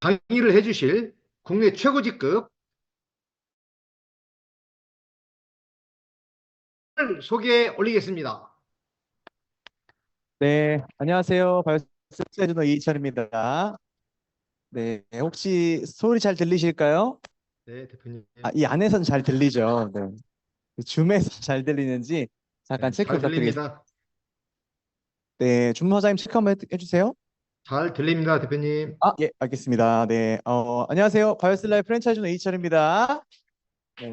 강의를 해주실 국내 최고직급 소개해 올리겠습니다. 네, 안녕하세요. 바이오스트레이너 이희철입니다. 네, 혹시 소리 잘 들리실까요? 네, 대표님. 이 안에선 잘 들리죠. 네. 줌에서 잘 들리는지 잠깐 네, 체크 잘 부탁드리겠습니다. 들립니다. 네, 줌 사장님 체크 한번 해주세요. 잘 들립니다, 대표님. 예, 알겠습니다. 네, 안녕하세요. 바이오스라이 프랜차이즈 이희철입니다. 네,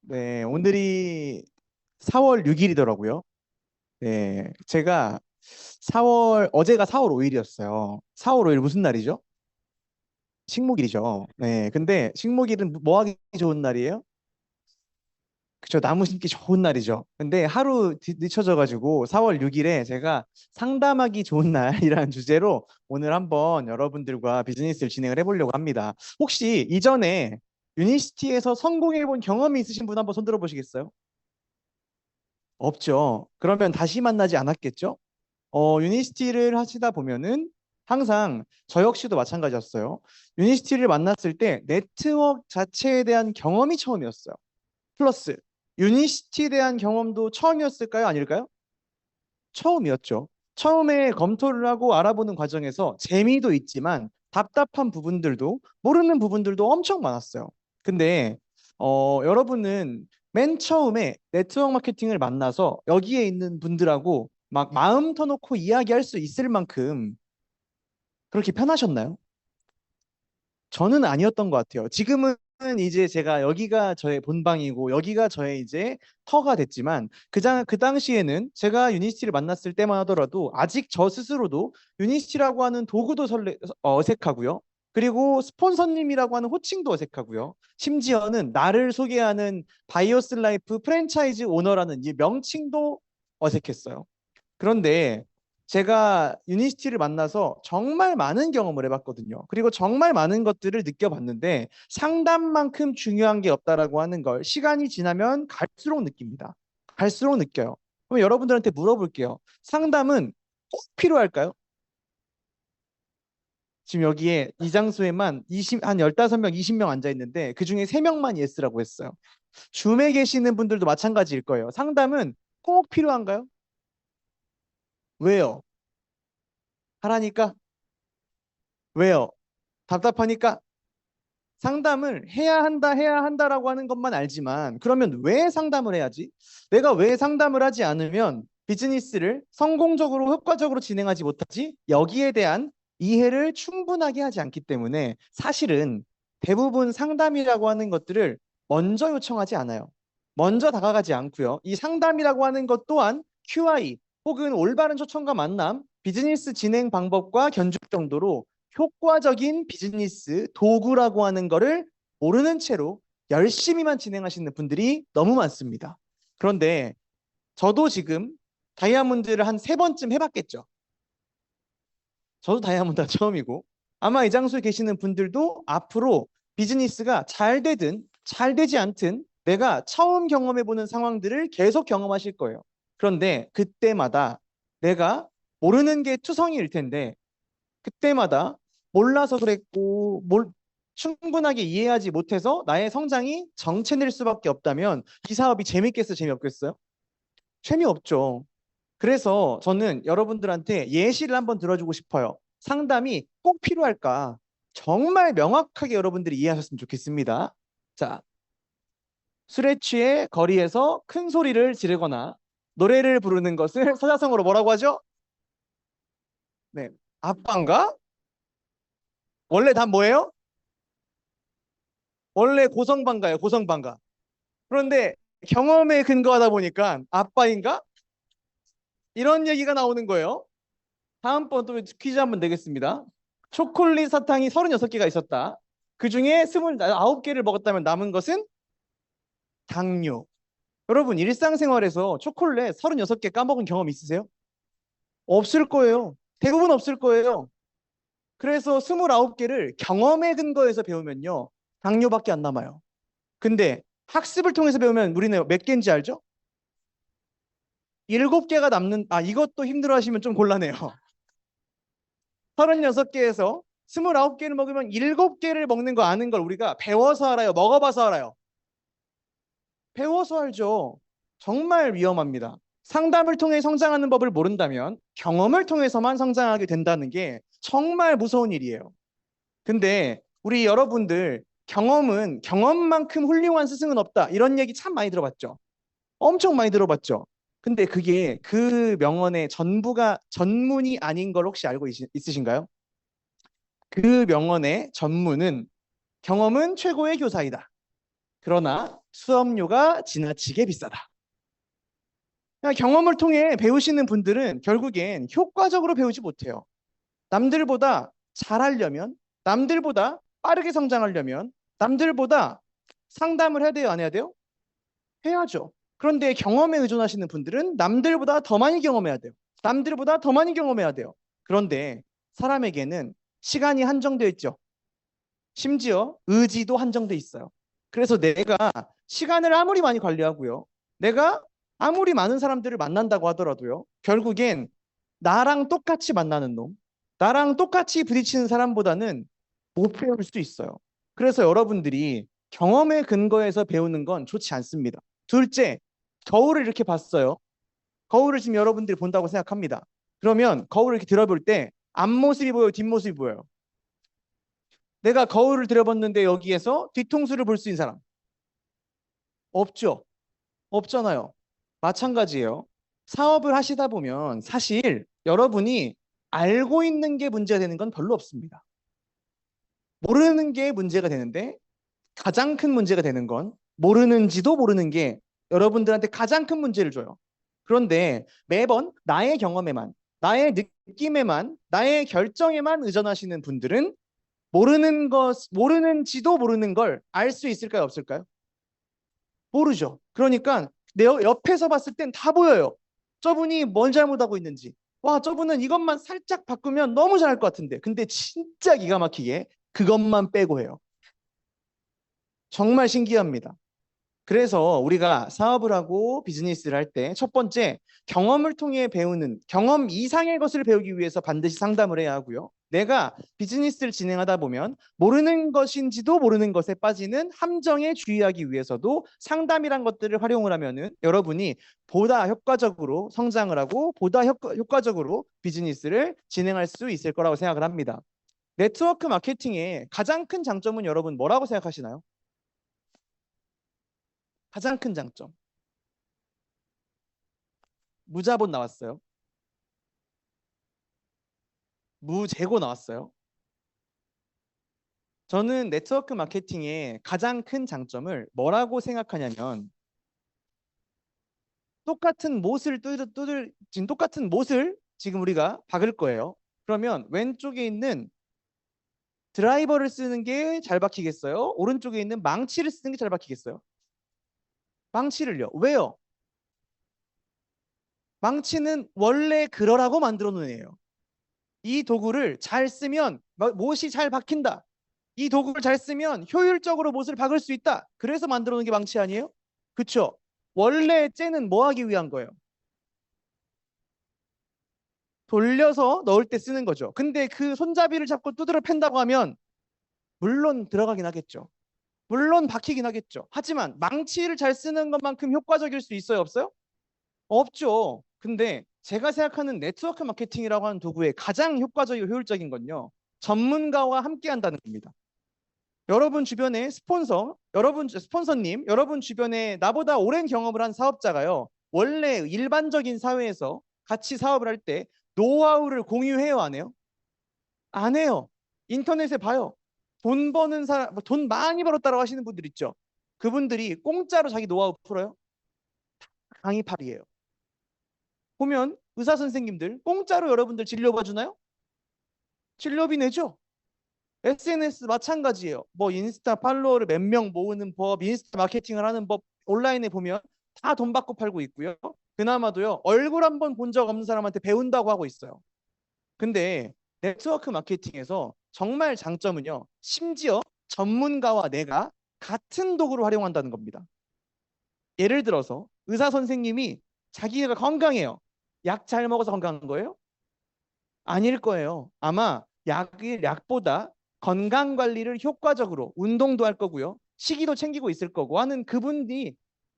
네, 오늘이 4월 6일이더라고요. 네, 제가 어제가 4월 5일이었어요. 4월 5일 무슨 날이죠? 식목일이죠. 네. 근데 식목일은 뭐 하기 좋은 날이에요? 그쵸. 나무 심기 좋은 날이죠. 근데 하루 늦춰져가지고 4월 6일에 제가 상담하기 좋은 날이라는 주제로 오늘 한번 여러분들과 비즈니스를 진행을 해보려고 합니다. 혹시 이전에 유니시티에서 성공해본 경험이 있으신 분 한번 손 들어보시겠어요? 없죠. 그러면 다시 만나지 않았겠죠? 유니시티를 하시다 보면은 항상 저 역시도 마찬가지였어요. 유니시티를 만났을 때 네트워크 자체에 대한 경험이 처음이었어요. 플러스 유니시티에 대한 경험도 처음이었을까요? 아닐까요? 처음이었죠. 처음에 검토를 하고 알아보는 과정에서 재미도 있지만 답답한 부분들도 모르는 부분들도 엄청 많았어요. 근데 여러분은 맨 처음에 네트워크 마케팅을 만나서 여기에 있는 분들하고 막 마음 터놓고 이야기할 수 있을 만큼 그렇게 편하셨나요? 저는 아니었던 것 같아요. 지금은 이제 제가 여기가 저의 본방이고 여기가 저의 이제 터가 됐지만 그 당시에는 제가 유니시티를 만났을 때만 하더라도 아직 저 스스로도 유니시티라고 하는 도구도 어색하고요. 그리고 스폰서님이라고 하는 호칭도 어색하고요. 심지어는 나를 소개하는 바이오스 라이프 프랜차이즈 오너라는 이 명칭도 어색했어요. 그런데 제가 유니시티를 만나서 정말 많은 경험을 해봤거든요. 그리고 정말 많은 것들을 느껴봤는데 상담만큼 중요한 게 없다라고 하는 걸 시간이 지나면 갈수록 느낍니다. 갈수록 느껴요. 그럼 여러분들한테 물어볼게요. 상담은 꼭 필요할까요? 지금 여기에 이 장소에만 한 15명, 20명 앉아 있는데 그중에 3명만 예스라고 했어요. 줌에 계시는 분들도 마찬가지일 거예요. 상담은 꼭 필요한가요? 왜요? 하라니까? 왜요? 답답하니까? 상담을 해야 한다라고 하는 것만 알지만 그러면 왜 상담을 해야지? 내가 왜 상담을 하지 않으면 비즈니스를 성공적으로 효과적으로 진행하지 못하지? 여기에 대한 이해를 충분하게 하지 않기 때문에 사실은 대부분 상담이라고 하는 것들을 먼저 요청하지 않아요. 먼저 다가가지 않고요. 이 상담이라고 하는 것 또한 QI 혹은 올바른 초청과 만남, 비즈니스 진행 방법과 견적 정도로 효과적인 비즈니스 도구라고 하는 거를 모르는 채로 열심히만 진행하시는 분들이 너무 많습니다. 그런데 저도 지금 다이아몬드를 한 3번쯤 해봤겠죠. 저도 다이아몬드가 처음이고 아마 이 장소에 계시는 분들도 앞으로 비즈니스가 잘 되든 잘 되지 않든 내가 처음 경험해보는 상황들을 계속 경험하실 거예요. 그런데 그때마다 내가 모르는 게 투성이일 텐데 그때마다 몰라서 그랬고 충분하게 이해하지 못해서 나의 성장이 정체될 수밖에 없다면 이 사업이 재밌겠어요, 재미없겠어요? 재미없죠. 그래서 저는 여러분들한테 예시를 한번 들어주고 싶어요. 상담이 꼭 필요할까? 정말 명확하게 여러분들이 이해하셨으면 좋겠습니다. 자, 술에 취해 거리에서 큰 소리를 지르거나 노래를 부르는 것을 서자성어로 뭐라고 하죠? 네, 아빠인가? 원래 다 뭐예요? 원래 고성방가예요, 고성방가. 그런데 경험에 근거하다 보니까 아빠인가? 이런 얘기가 나오는 거예요. 다음번 또 퀴즈 한번 내겠습니다. 초콜릿 사탕이 36개가 있었다. 그 중에 29개를 먹었다면 남은 것은 당뇨. 여러분, 일상생활에서 초콜릿 36개 까먹은 경험 있으세요? 없을 거예요. 대부분 없을 거예요. 그래서 29개를 경험에 근거해서 배우면요. 당뇨밖에 안 남아요. 근데 학습을 통해서 배우면 우리는 몇 개인지 알죠? 7개가 남는, 이것도 힘들어 하시면 좀 곤란해요. 36개에서 29개를 먹으면 7개를 먹는 거 아는 걸 우리가 배워서 알아요? 먹어봐서 알아요? 배워서 알죠. 정말 위험합니다. 상담을 통해 성장하는 법을 모른다면 경험을 통해서만 성장하게 된다는 게 정말 무서운 일이에요. 근데 우리 여러분들 경험은 경험만큼 훌륭한 스승은 없다. 이런 얘기 참 많이 들어봤죠. 엄청 많이 들어봤죠. 근데 그게 그 명언의 전부가 전문이 아닌 걸 혹시 알고 있으신가요? 그 명언의 전문은 경험은 최고의 교사이다. 그러나 수업료가 지나치게 비싸다. 그냥 경험을 통해 배우시는 분들은 결국엔 효과적으로 배우지 못해요. 남들보다 잘하려면, 남들보다 빠르게 성장하려면, 남들보다 상담을 해야 돼요, 안 해야 돼요? 해야죠. 그런데 경험에 의존하시는 분들은 남들보다 더 많이 경험해야 돼요. 남들보다 더 많이 경험해야 돼요. 그런데 사람에게는 시간이 한정되어 있죠. 심지어 의지도 한정돼 있어요. 그래서 내가 시간을 아무리 많이 관리하고요. 내가 아무리 많은 사람들을 만난다고 하더라도요. 결국엔 나랑 똑같이 만나는 놈, 나랑 똑같이 부딪히는 사람보다는 못 배울 수 있어요. 그래서 여러분들이 경험의 근거에서 배우는 건 좋지 않습니다. 둘째, 거울을 이렇게 봤어요. 거울을 지금 여러분들이 본다고 생각합니다. 그러면 거울을 이렇게 들어볼 때 앞모습이 보여요, 뒷모습이 보여요? 내가 거울을 들여봤는데 여기에서 뒤통수를 볼 수 있는 사람 없죠? 없잖아요. 마찬가지예요. 사업을 하시다 보면 사실 여러분이 알고 있는 게 문제가 되는 건 별로 없습니다. 모르는 게 문제가 되는데 가장 큰 문제가 되는 건 모르는지도 모르는 게 여러분들한테 가장 큰 문제를 줘요. 그런데 매번 나의 경험에만, 나의 느낌에만, 나의 결정에만 의존하시는 분들은 모르는지도 모르는 걸 알 수 있을까요, 없을까요? 모르죠. 그러니까 내 옆에서 봤을 땐 다 보여요. 저분이 뭘 잘못하고 있는지. 와, 저분은 이것만 살짝 바꾸면 너무 잘할 것 같은데. 근데 진짜 기가 막히게 그것만 빼고 해요. 정말 신기합니다. 그래서 우리가 사업을 하고 비즈니스를 할 때 첫 번째 경험을 통해 배우는 경험 이상의 것을 배우기 위해서 반드시 상담을 해야 하고요. 내가 비즈니스를 진행하다 보면 모르는 것인지도 모르는 것에 빠지는 함정에 주의하기 위해서도 상담이란 것들을 활용을 하면은 여러분이 보다 효과적으로 성장을 하고 보다 효과적으로 비즈니스를 진행할 수 있을 거라고 생각을 합니다. 네트워크 마케팅의 가장 큰 장점은 여러분 뭐라고 생각하시나요? 가장 큰 장점. 무자본 나왔어요. 무재고 나왔어요. 저는 네트워크 마케팅의 가장 큰 장점을 뭐라고 생각하냐면 지금 똑같은 못을 지금 우리가 박을 거예요. 그러면 왼쪽에 있는 드라이버를 쓰는 게 잘 박히겠어요? 오른쪽에 있는 망치를 쓰는 게 잘 박히겠어요? 망치를요. 왜요? 망치는 원래 그러라고 만들어 놓은 애예요. 이 도구를 잘 쓰면 못이 잘 박힌다. 이 도구를 잘 쓰면 효율적으로 못을 박을 수 있다. 그래서 만들어 놓은 게 망치 아니에요? 그쵸? 원래 째는 뭐 하기 위한 거예요? 돌려서 넣을 때 쓰는 거죠. 근데 그 손잡이를 잡고 두드려 팬다고 하면 물론 들어가긴 하겠죠. 물론 박히긴 하겠죠. 하지만 망치를 잘 쓰는 것만큼 효과적일 수 있어요? 없어요? 없죠. 근데 제가 생각하는 네트워크 마케팅이라고 하는 도구의 가장 효과적이고 효율적인 건요. 전문가와 함께 한다는 겁니다. 여러분 주변에 스폰서님, 여러분 주변에 나보다 오랜 경험을 한 사업자가요. 원래 일반적인 사회에서 같이 사업을 할 때 노하우를 공유해요, 안 해요? 안 해요. 인터넷에 봐요. 돈 버는 사람, 돈 많이 벌었다고 하시는 분들 있죠. 그분들이 공짜로 자기 노하우 풀어요? 강의팔이에요. 보면 의사 선생님들 공짜로 여러분들 진료봐 주나요? 진료비 내죠. SNS 마찬가지예요. 뭐 인스타 팔로워를 몇 명 모으는 법, 인스타 마케팅을 하는 법 온라인에 보면 다 돈 받고 팔고 있고요. 그나마도요. 얼굴 한번 본 적 없는 사람한테 배운다고 하고 있어요. 근데 네트워크 마케팅에서 정말 장점은요. 심지어 전문가와 내가 같은 도구를 활용한다는 겁니다. 예를 들어서 의사 선생님이 자기가 건강해요. 약 잘 먹어서 건강한 거예요? 아닐 거예요. 아마 약보다 건강 관리를 효과적으로 운동도 할 거고요. 식이도 챙기고 있을 거고 하는 그분이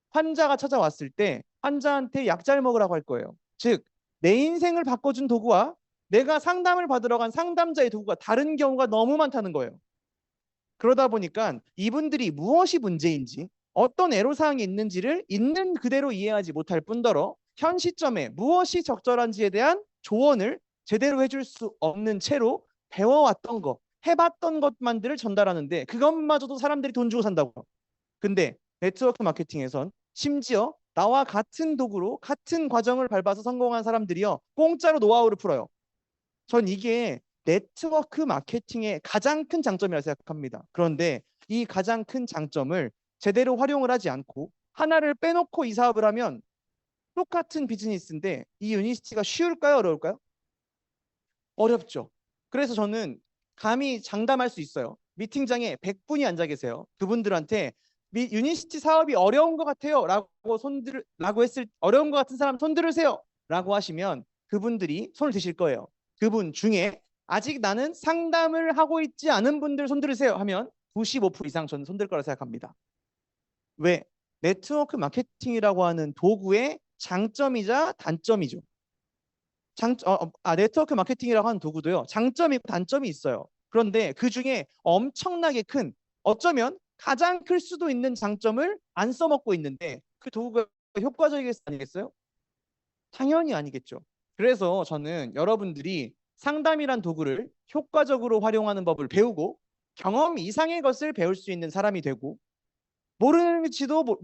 환자가 찾아왔을 때 환자한테 약 잘 먹으라고 할 거예요. 즉, 내 인생을 바꿔준 도구와 내가 상담을 받으러 간 상담자의 도구가 다른 경우가 너무 많다는 거예요. 그러다 보니까 이분들이 무엇이 문제인지 어떤 애로사항이 있는지를 있는 그대로 이해하지 못할 뿐더러 현 시점에 무엇이 적절한지에 대한 조언을 제대로 해줄 수 없는 채로 배워왔던 거, 해봤던 것만들을 전달하는데 그것마저도 사람들이 돈 주고 산다고요. 근데 네트워크 마케팅에선 심지어 나와 같은 도구로 같은 과정을 밟아서 성공한 사람들이요, 공짜로 노하우를 풀어요. 전 이게 네트워크 마케팅의 가장 큰 장점이라 생각합니다. 그런데 이 가장 큰 장점을 제대로 활용을 하지 않고 하나를 빼놓고 이 사업을 하면 똑같은 비즈니스인데 이 유니시티가 쉬울까요? 어려울까요? 어렵죠. 그래서 저는 감히 장담할 수 있어요. 미팅장에 100분이 앉아 계세요. 그분들한테 유니시티 사업이 어려운 것 같아요. 라고 했을 어려운 것 같은 사람 손 들으세요. 라고 하시면 그분들이 손을 드실 거예요. 그분 중에 아직 나는 상담을 하고 있지 않은 분들 손 들으세요 하면 95% 이상 저는 손들 거라 생각합니다. 왜? 네트워크 마케팅이라고 하는 도구의 장점이자 단점이죠. 네트워크 마케팅이라고 하는 도구도요, 장점이 있고 단점이 있어요. 그런데 그 중에 엄청나게 큰, 어쩌면 가장 클 수도 있는 장점을 안 써먹고 있는데 그 도구가 효과적이겠어, 아니겠어요? 당연히 아니겠죠. 그래서 저는 여러분들이 상담이란 도구를 효과적으로 활용하는 법을 배우고 경험 이상의 것을 배울 수 있는 사람이 되고 모르는지도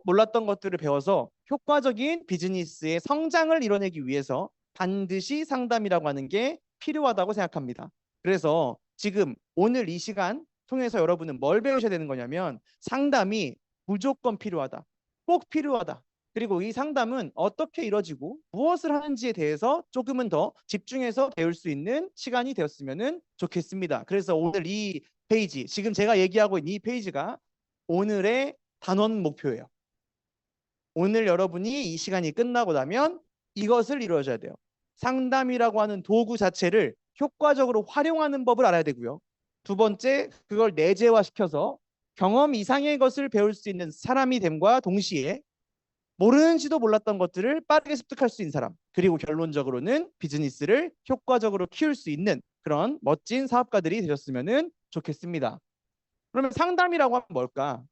몰랐던 것들을 배워서 효과적인 비즈니스의 성장을 이뤄내기 위해서 반드시 상담이라고 하는 게 필요하다고 생각합니다. 그래서 지금 오늘 이 시간 통해서 여러분은 뭘 배우셔야 되는 거냐면 상담이 무조건 필요하다. 꼭 필요하다. 그리고 이 상담은 어떻게 이루어지고 무엇을 하는지에 대해서 조금은 더 집중해서 배울 수 있는 시간이 되었으면 좋겠습니다. 그래서 오늘 이 페이지, 지금 제가 얘기하고 있는 이 페이지가 오늘의 단원 목표예요. 오늘 여러분이 이 시간이 끝나고 나면 이것을 이루어져야 돼요. 상담이라고 하는 도구 자체를 효과적으로 활용하는 법을 알아야 되고요. 두 번째, 그걸 내재화시켜서 경험 이상의 것을 배울 수 있는 사람이 됨과 동시에 모르는지도 몰랐던 것들을 빠르게 습득할 수 있는 사람, 그리고 결론적으로는 비즈니스를 효과적으로 키울 수 있는 그런 멋진 사업가들이 되셨으면 좋겠습니다. 그러면 상담이라고 하면 뭘까?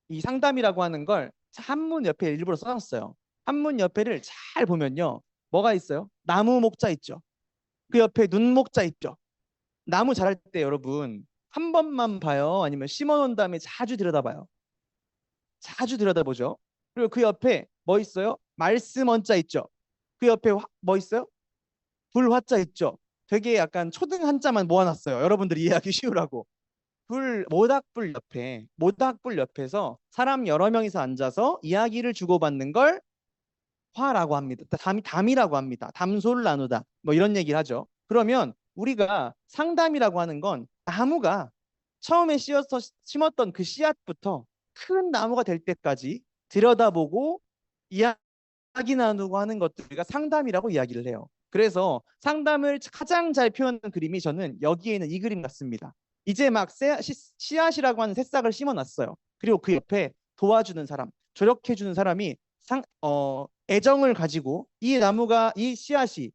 이 상담이라고 하는 걸 한문 옆에 일부러 써놨어요. 한문 옆에를 잘 보면요, 뭐가 있어요? 나무 목자 있죠. 그 옆에 눈 목자 있죠. 나무 자랄 때 여러분 한 번만 봐요? 아니면 심어놓은 다음에 자주 들여다봐요? 자주 들여다보죠. 그리고 그 옆에 뭐 있어요? 말씀 원자 있죠. 그 옆에 뭐 있어요? 불화자 있죠. 되게 약간 초등 한자만 모아놨어요. 여러분들이 이해하기 쉬우라고. 모닥불 옆에서 사람 여러 명이서 앉아서 이야기를 주고받는 걸 화라고 합니다. 담이라고 합니다. 담소를 나누다. 뭐 이런 얘기를 하죠. 그러면 우리가 상담이라고 하는 건 나무가 처음에 심었던 그 씨앗부터 큰 나무가 될 때까지 들여다보고 이야기 나누고 하는 것들 우리가 상담이라고 이야기를 해요. 그래서 상담을 가장 잘 표현하는 그림이 저는 여기에 있는 이 그림 같습니다. 이제 막 씨앗이라고 하는 새싹을 심어놨어요. 그리고 그 옆에 도와주는 사람, 조력해주는 사람이 애정을 가지고 이 씨앗이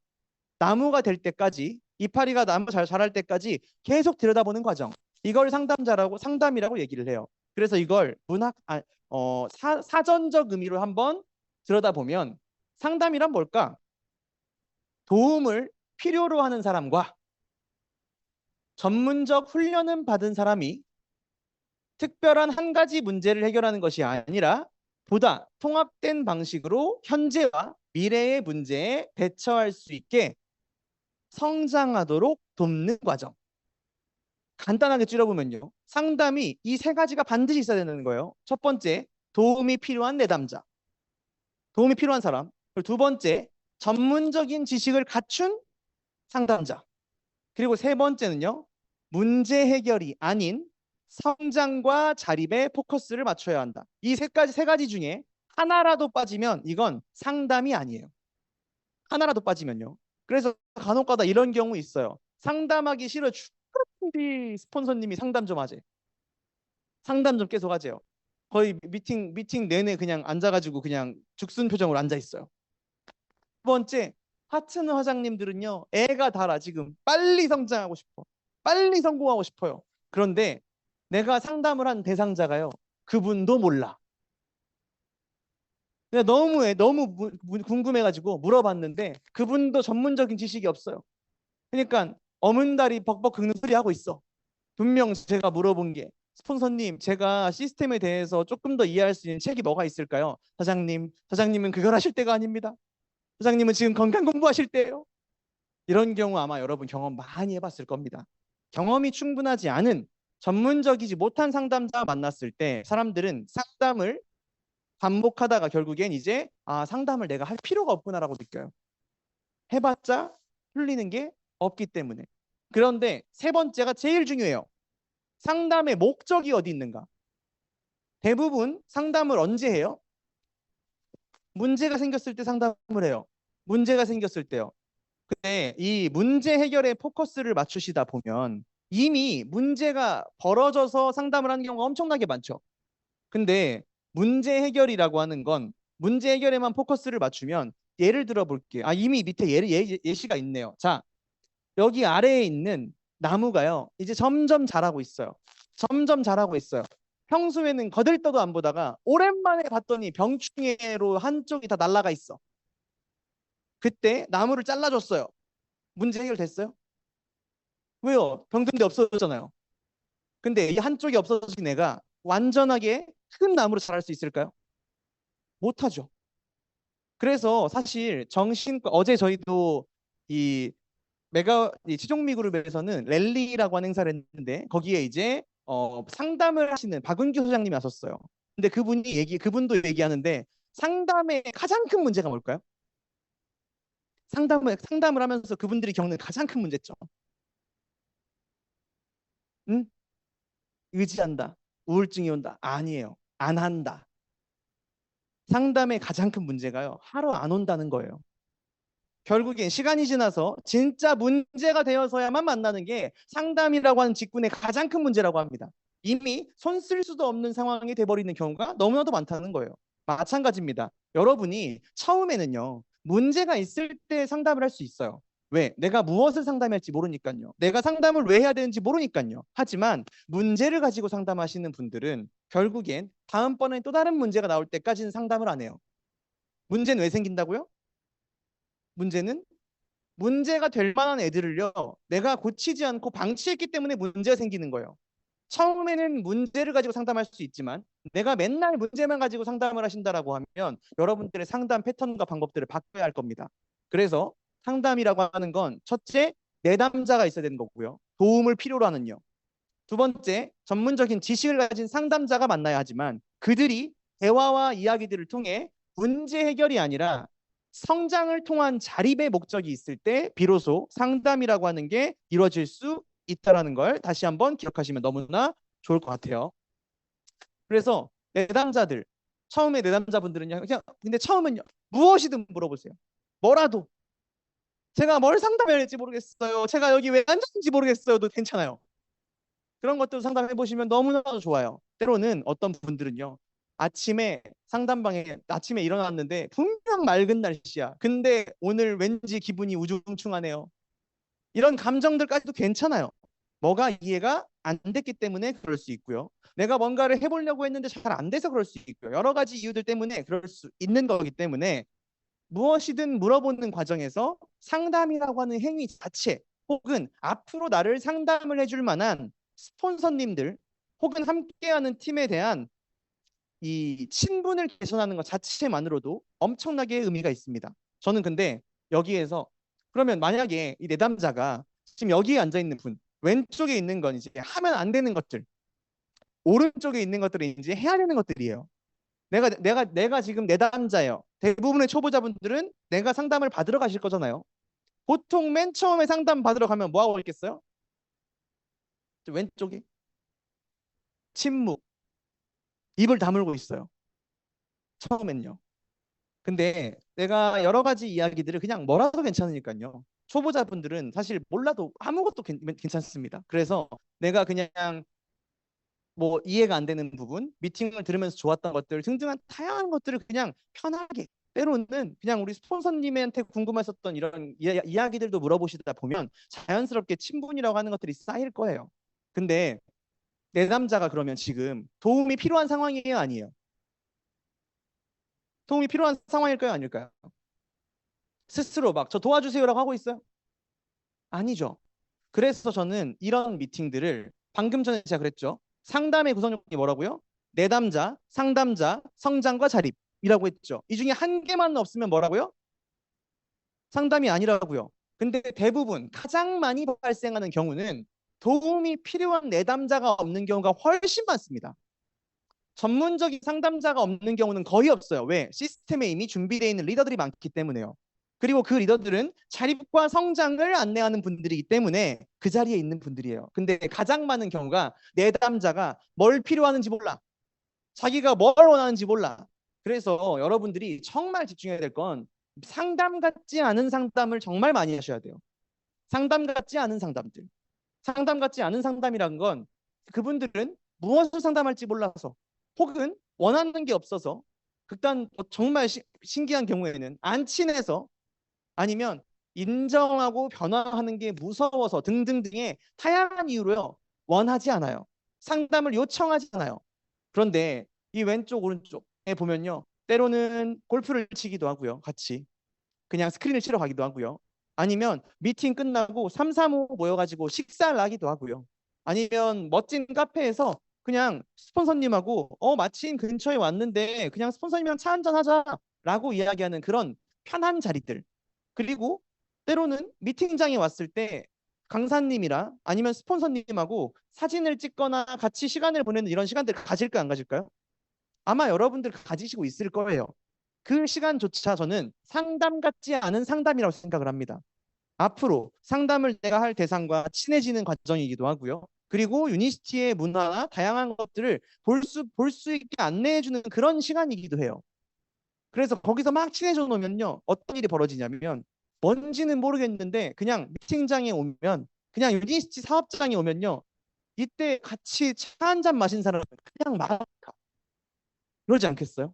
나무가 될 때까지, 이파리가 나무 잘 자랄 때까지 계속 들여다보는 과정. 이걸 상담이라고 얘기를 해요. 그래서 이걸 사전적 의미로 한번 들여다보면 상담이란 뭘까? 도움을 필요로 하는 사람과 전문적 훈련을 받은 사람이 특별한 한 가지 문제를 해결하는 것이 아니라 보다 통합된 방식으로 현재와 미래의 문제에 대처할 수 있게 성장하도록 돕는 과정. 간단하게 줄여보면요, 상담이 이 세 가지가 반드시 있어야 되는 거예요. 첫 번째, 도움이 필요한 내담자, 도움이 필요한 사람. 그리고 두 번째, 전문적인 지식을 갖춘 상담자. 그리고 세 번째는요, 문제 해결이 아닌 성장과 자립에 포커스를 맞춰야 한다. 이 세 가지 중에 하나라도 빠지면 이건 상담이 아니에요. 하나라도 빠지면요. 그래서 간혹가다 이런 경우 있어요. 상담하기 싫어 죽겠는데 스폰서님이 상담 좀 하재. 상담 좀 계속 하재요. 거의 미팅 내내 그냥 앉아가지고 그냥 죽순 표정으로 앉아 있어요. 두 번째, 파트너 화장님들은요, 애가 달아. 지금 빨리 성장하고 싶어. 빨리 성공하고 싶어요. 그런데 내가 상담을 한 대상자가요, 그분도 몰라. 내가 너무 궁금해가지고 물어봤는데 그분도 전문적인 지식이 없어요. 그러니까 어문다리 벅벅 긁는 소리 하고 있어. 분명 제가 물어본 게, 스폰서님, 제가 시스템에 대해서 조금 더 이해할 수 있는 책이 뭐가 있을까요? 사장님은 그걸 하실 때가 아닙니다. 사장님은 지금 건강 공부하실 때예요. 이런 경우 아마 여러분 경험 많이 해봤을 겁니다. 경험이 충분하지 않은, 전문적이지 못한 상담자 만났을 때 사람들은 상담을 반복하다가 결국엔 이제 상담을 내가 할 필요가 없구나라고 느껴요. 해봤자 풀리는 게 없기 때문에. 그런데 세 번째가 제일 중요해요. 상담의 목적이 어디 있는가? 대부분 상담을 언제 해요? 문제가 생겼을 때 상담을 해요. 문제가 생겼을 때요. 근데 이 문제 해결에 포커스를 맞추시다 보면 이미 문제가 벌어져서 상담을 하는 경우가 엄청나게 많죠. 근데 문제 해결이라고 하는 건 문제 해결에만 포커스를 맞추면, 예를 들어 볼게요. 이미 밑에 예시가 있네요. 자, 여기 아래에 있는 나무가요, 이제 점점 자라고 있어요. 점점 자라고 있어요. 평소에는 거들떠도 안 보다가 오랜만에 봤더니 병충해로 한쪽이 다 날아가 있어. 그때 나무를 잘라줬어요. 문제 해결됐어요? 왜요? 병든데 없어졌잖아요. 근데 이 한쪽이 없어진 애가 완전하게 큰 나무로 자랄 수 있을까요? 못하죠. 그래서 사실 어제 저희도 이 이 치종미 그룹에서는 랠리라고 하는 행사를 했는데 거기에 이제 상담을 하시는 박은규 소장님이 하셨어요. 근데 그분도 얘기하는데, 상담의 가장 큰 문제가 뭘까요? 상담을 하면서 그분들이 겪는 가장 큰 문제점. 응? 의지한다. 우울증이 온다. 아니에요. 안 한다. 상담의 가장 큰 문제가요, 하러 안 온다는 거예요. 결국엔 시간이 지나서 진짜 문제가 되어서야만 만나는 게 상담이라고 하는 직군의 가장 큰 문제라고 합니다. 이미 손 쓸 수도 없는 상황이 돼버리는 경우가 너무나도 많다는 거예요. 마찬가지입니다. 여러분이 처음에는요, 문제가 있을 때 상담을 할 수 있어요. 왜? 내가 무엇을 상담할지 모르니까요. 내가 상담을 왜 해야 되는지 모르니까요. 하지만 문제를 가지고 상담하시는 분들은 결국엔 다음번에 또 다른 문제가 나올 때까지는 상담을 안 해요. 문제는 왜 생긴다고요? 문제는 문제가 될 만한 애들을요, 내가 고치지 않고 방치했기 때문에 문제가 생기는 거예요. 처음에는 문제를 가지고 상담할 수 있지만 내가 맨날 문제만 가지고 상담을 하신다라고 하면 여러분들의 상담 패턴과 방법들을 바꿔야 할 겁니다. 그래서 상담이라고 하는 건 첫째, 내담자가 있어야 되는 거고요. 도움을 필요로 하는요. 두 번째, 전문적인 지식을 가진 상담자가 만나야 하지만 그들이 대화와 이야기들을 통해 문제 해결이 아니라 성장을 통한 자립의 목적이 있을 때 비로소 상담이라고 하는 게 이루어질 수 있다라는 걸 다시 한번 기억하시면 너무나 좋을 것 같아요. 그래서 내담자들, 처음에 내담자분들은요, 그냥 근데 처음은요, 무엇이든 물어보세요. 뭐라도. 제가 뭘 상담해야 할지 모르겠어요. 제가 여기 왜 앉았는지 모르겠어요도 괜찮아요. 그런 것도 상담해 보시면 너무나도 좋아요. 때로는 어떤 분들은요, 아침에 일어났는데 분명 맑은 날씨야. 근데 오늘 왠지 기분이 우중충하네요. 이런 감정들까지도 괜찮아요. 뭐가 이해가 안 됐기 때문에 그럴 수 있고요. 내가 뭔가를 해보려고 했는데 잘 안 돼서 그럴 수 있고요. 여러 가지 이유들 때문에 그럴 수 있는 거기 때문에 무엇이든 물어보는 과정에서 상담이라고 하는 행위 자체, 혹은 앞으로 나를 상담을 해줄 만한 스폰서님들 혹은 함께하는 팀에 대한 이 친분을 개선하는 것 자체만으로도 엄청나게 의미가 있습니다. 저는 근데 여기에서, 그러면 만약에 이 내담자가 지금 여기에 앉아 있는 분, 왼쪽에 있는 건 이제 하면 안 되는 것들, 오른쪽에 있는 것들은 이제 해야 되는 것들이에요. 내가 지금 내담자예요. 대부분의 초보자분들은 내가 상담을 받으러 가실 거잖아요. 보통 맨 처음에 상담 받으러 가면 뭐 하고 있겠어요? 왼쪽에 침묵, 입을 다물고 있어요. 처음엔요. 근데 내가 여러 가지 이야기들을 그냥 뭐라도 괜찮으니까요. 초보자분들은 사실 몰라도 아무것도 괜찮습니다. 그래서 내가 그냥 뭐 이해가 안 되는 부분, 미팅을 들으면서 좋았던 것들 등등한 다양한 것들을 그냥 편하게, 때로는 그냥 우리 스폰서님한테 궁금했었던 이런 이야기들도 물어보시다 보면 자연스럽게 친분이라고 하는 것들이 쌓일 거예요. 근데 내 남자가 그러면 지금 도움이 필요한 상황이에요, 아니에요? 도움이 필요한 상황일까요, 아닐까요? 스스로 막 저 도와주세요라고 하고 있어요? 아니죠. 그래서 저는 이런 미팅들을 방금 전에 제가 그랬죠. 상담의 구성 요건이 뭐라고요? 내담자, 상담자, 성장과 자립이라고 했죠. 이 중에 한 개만 없으면 뭐라고요? 상담이 아니라고요. 근데 대부분 가장 많이 발생하는 경우는 도움이 필요한 내담자가 없는 경우가 훨씬 많습니다. 전문적인 상담자가 없는 경우는 거의 없어요. 왜? 시스템에 이미 준비되어 있는 리더들이 많기 때문에요. 그리고 그 리더들은 자립과 성장을 안내하는 분들이기 때문에 그 자리에 있는 분들이에요. 근데 가장 많은 경우가 내담자가 뭘 필요하는지 몰라. 자기가 뭘 원하는지 몰라. 그래서 여러분들이 정말 집중해야 될 건 상담 같지 않은 상담을 정말 많이 하셔야 돼요. 상담 같지 않은 상담들. 상담 같지 않은 상담이란 건 그분들은 무엇을 상담할지 몰라서 혹은 원하는 게 없어서 극단 정말 신기한 경우에는 안 친해서 아니면 인정하고 변화하는 게 무서워서 등등등의 다양한 이유로요. 원하지 않아요. 상담을 요청하지 않아요. 그런데 이 왼쪽 오른쪽에 보면요. 때로는 골프를 치기도 하고요. 같이. 그냥 스크린을 치러 가기도 하고요. 아니면 미팅 끝나고 3, 4모 모여가지고 식사를 하기도 하고요. 아니면 멋진 카페에서 그냥 스폰서님하고 마침 근처에 왔는데 그냥 스폰서님이랑 차 한잔 하자라고 이야기하는 그런 편한 자리들. 그리고 때로는 미팅장에 왔을 때 강사님이랑 아니면 스폰서님하고 사진을 찍거나 같이 시간을 보내는 이런 시간들 가질까 안 가질까요? 아마 여러분들 가지시고 있을 거예요. 그 시간조차 저는 상담 같지 않은 상담이라고 생각을 합니다. 앞으로 상담을 내가 할 대상과 친해지는 과정이기도 하고요. 그리고 유니시티의 문화나 다양한 것들을 볼 수 있게 안내해주는 그런 시간이기도 해요. 그래서 거기서 막 친해져 놓으면요. 어떤 일이 벌어지냐면 뭔지는 모르겠는데 그냥 미팅장에 오면 그냥 유니시티 사업장에 오면요. 이때 같이 차 한 잔 마신 사람은 그냥 막 그러지 않겠어요?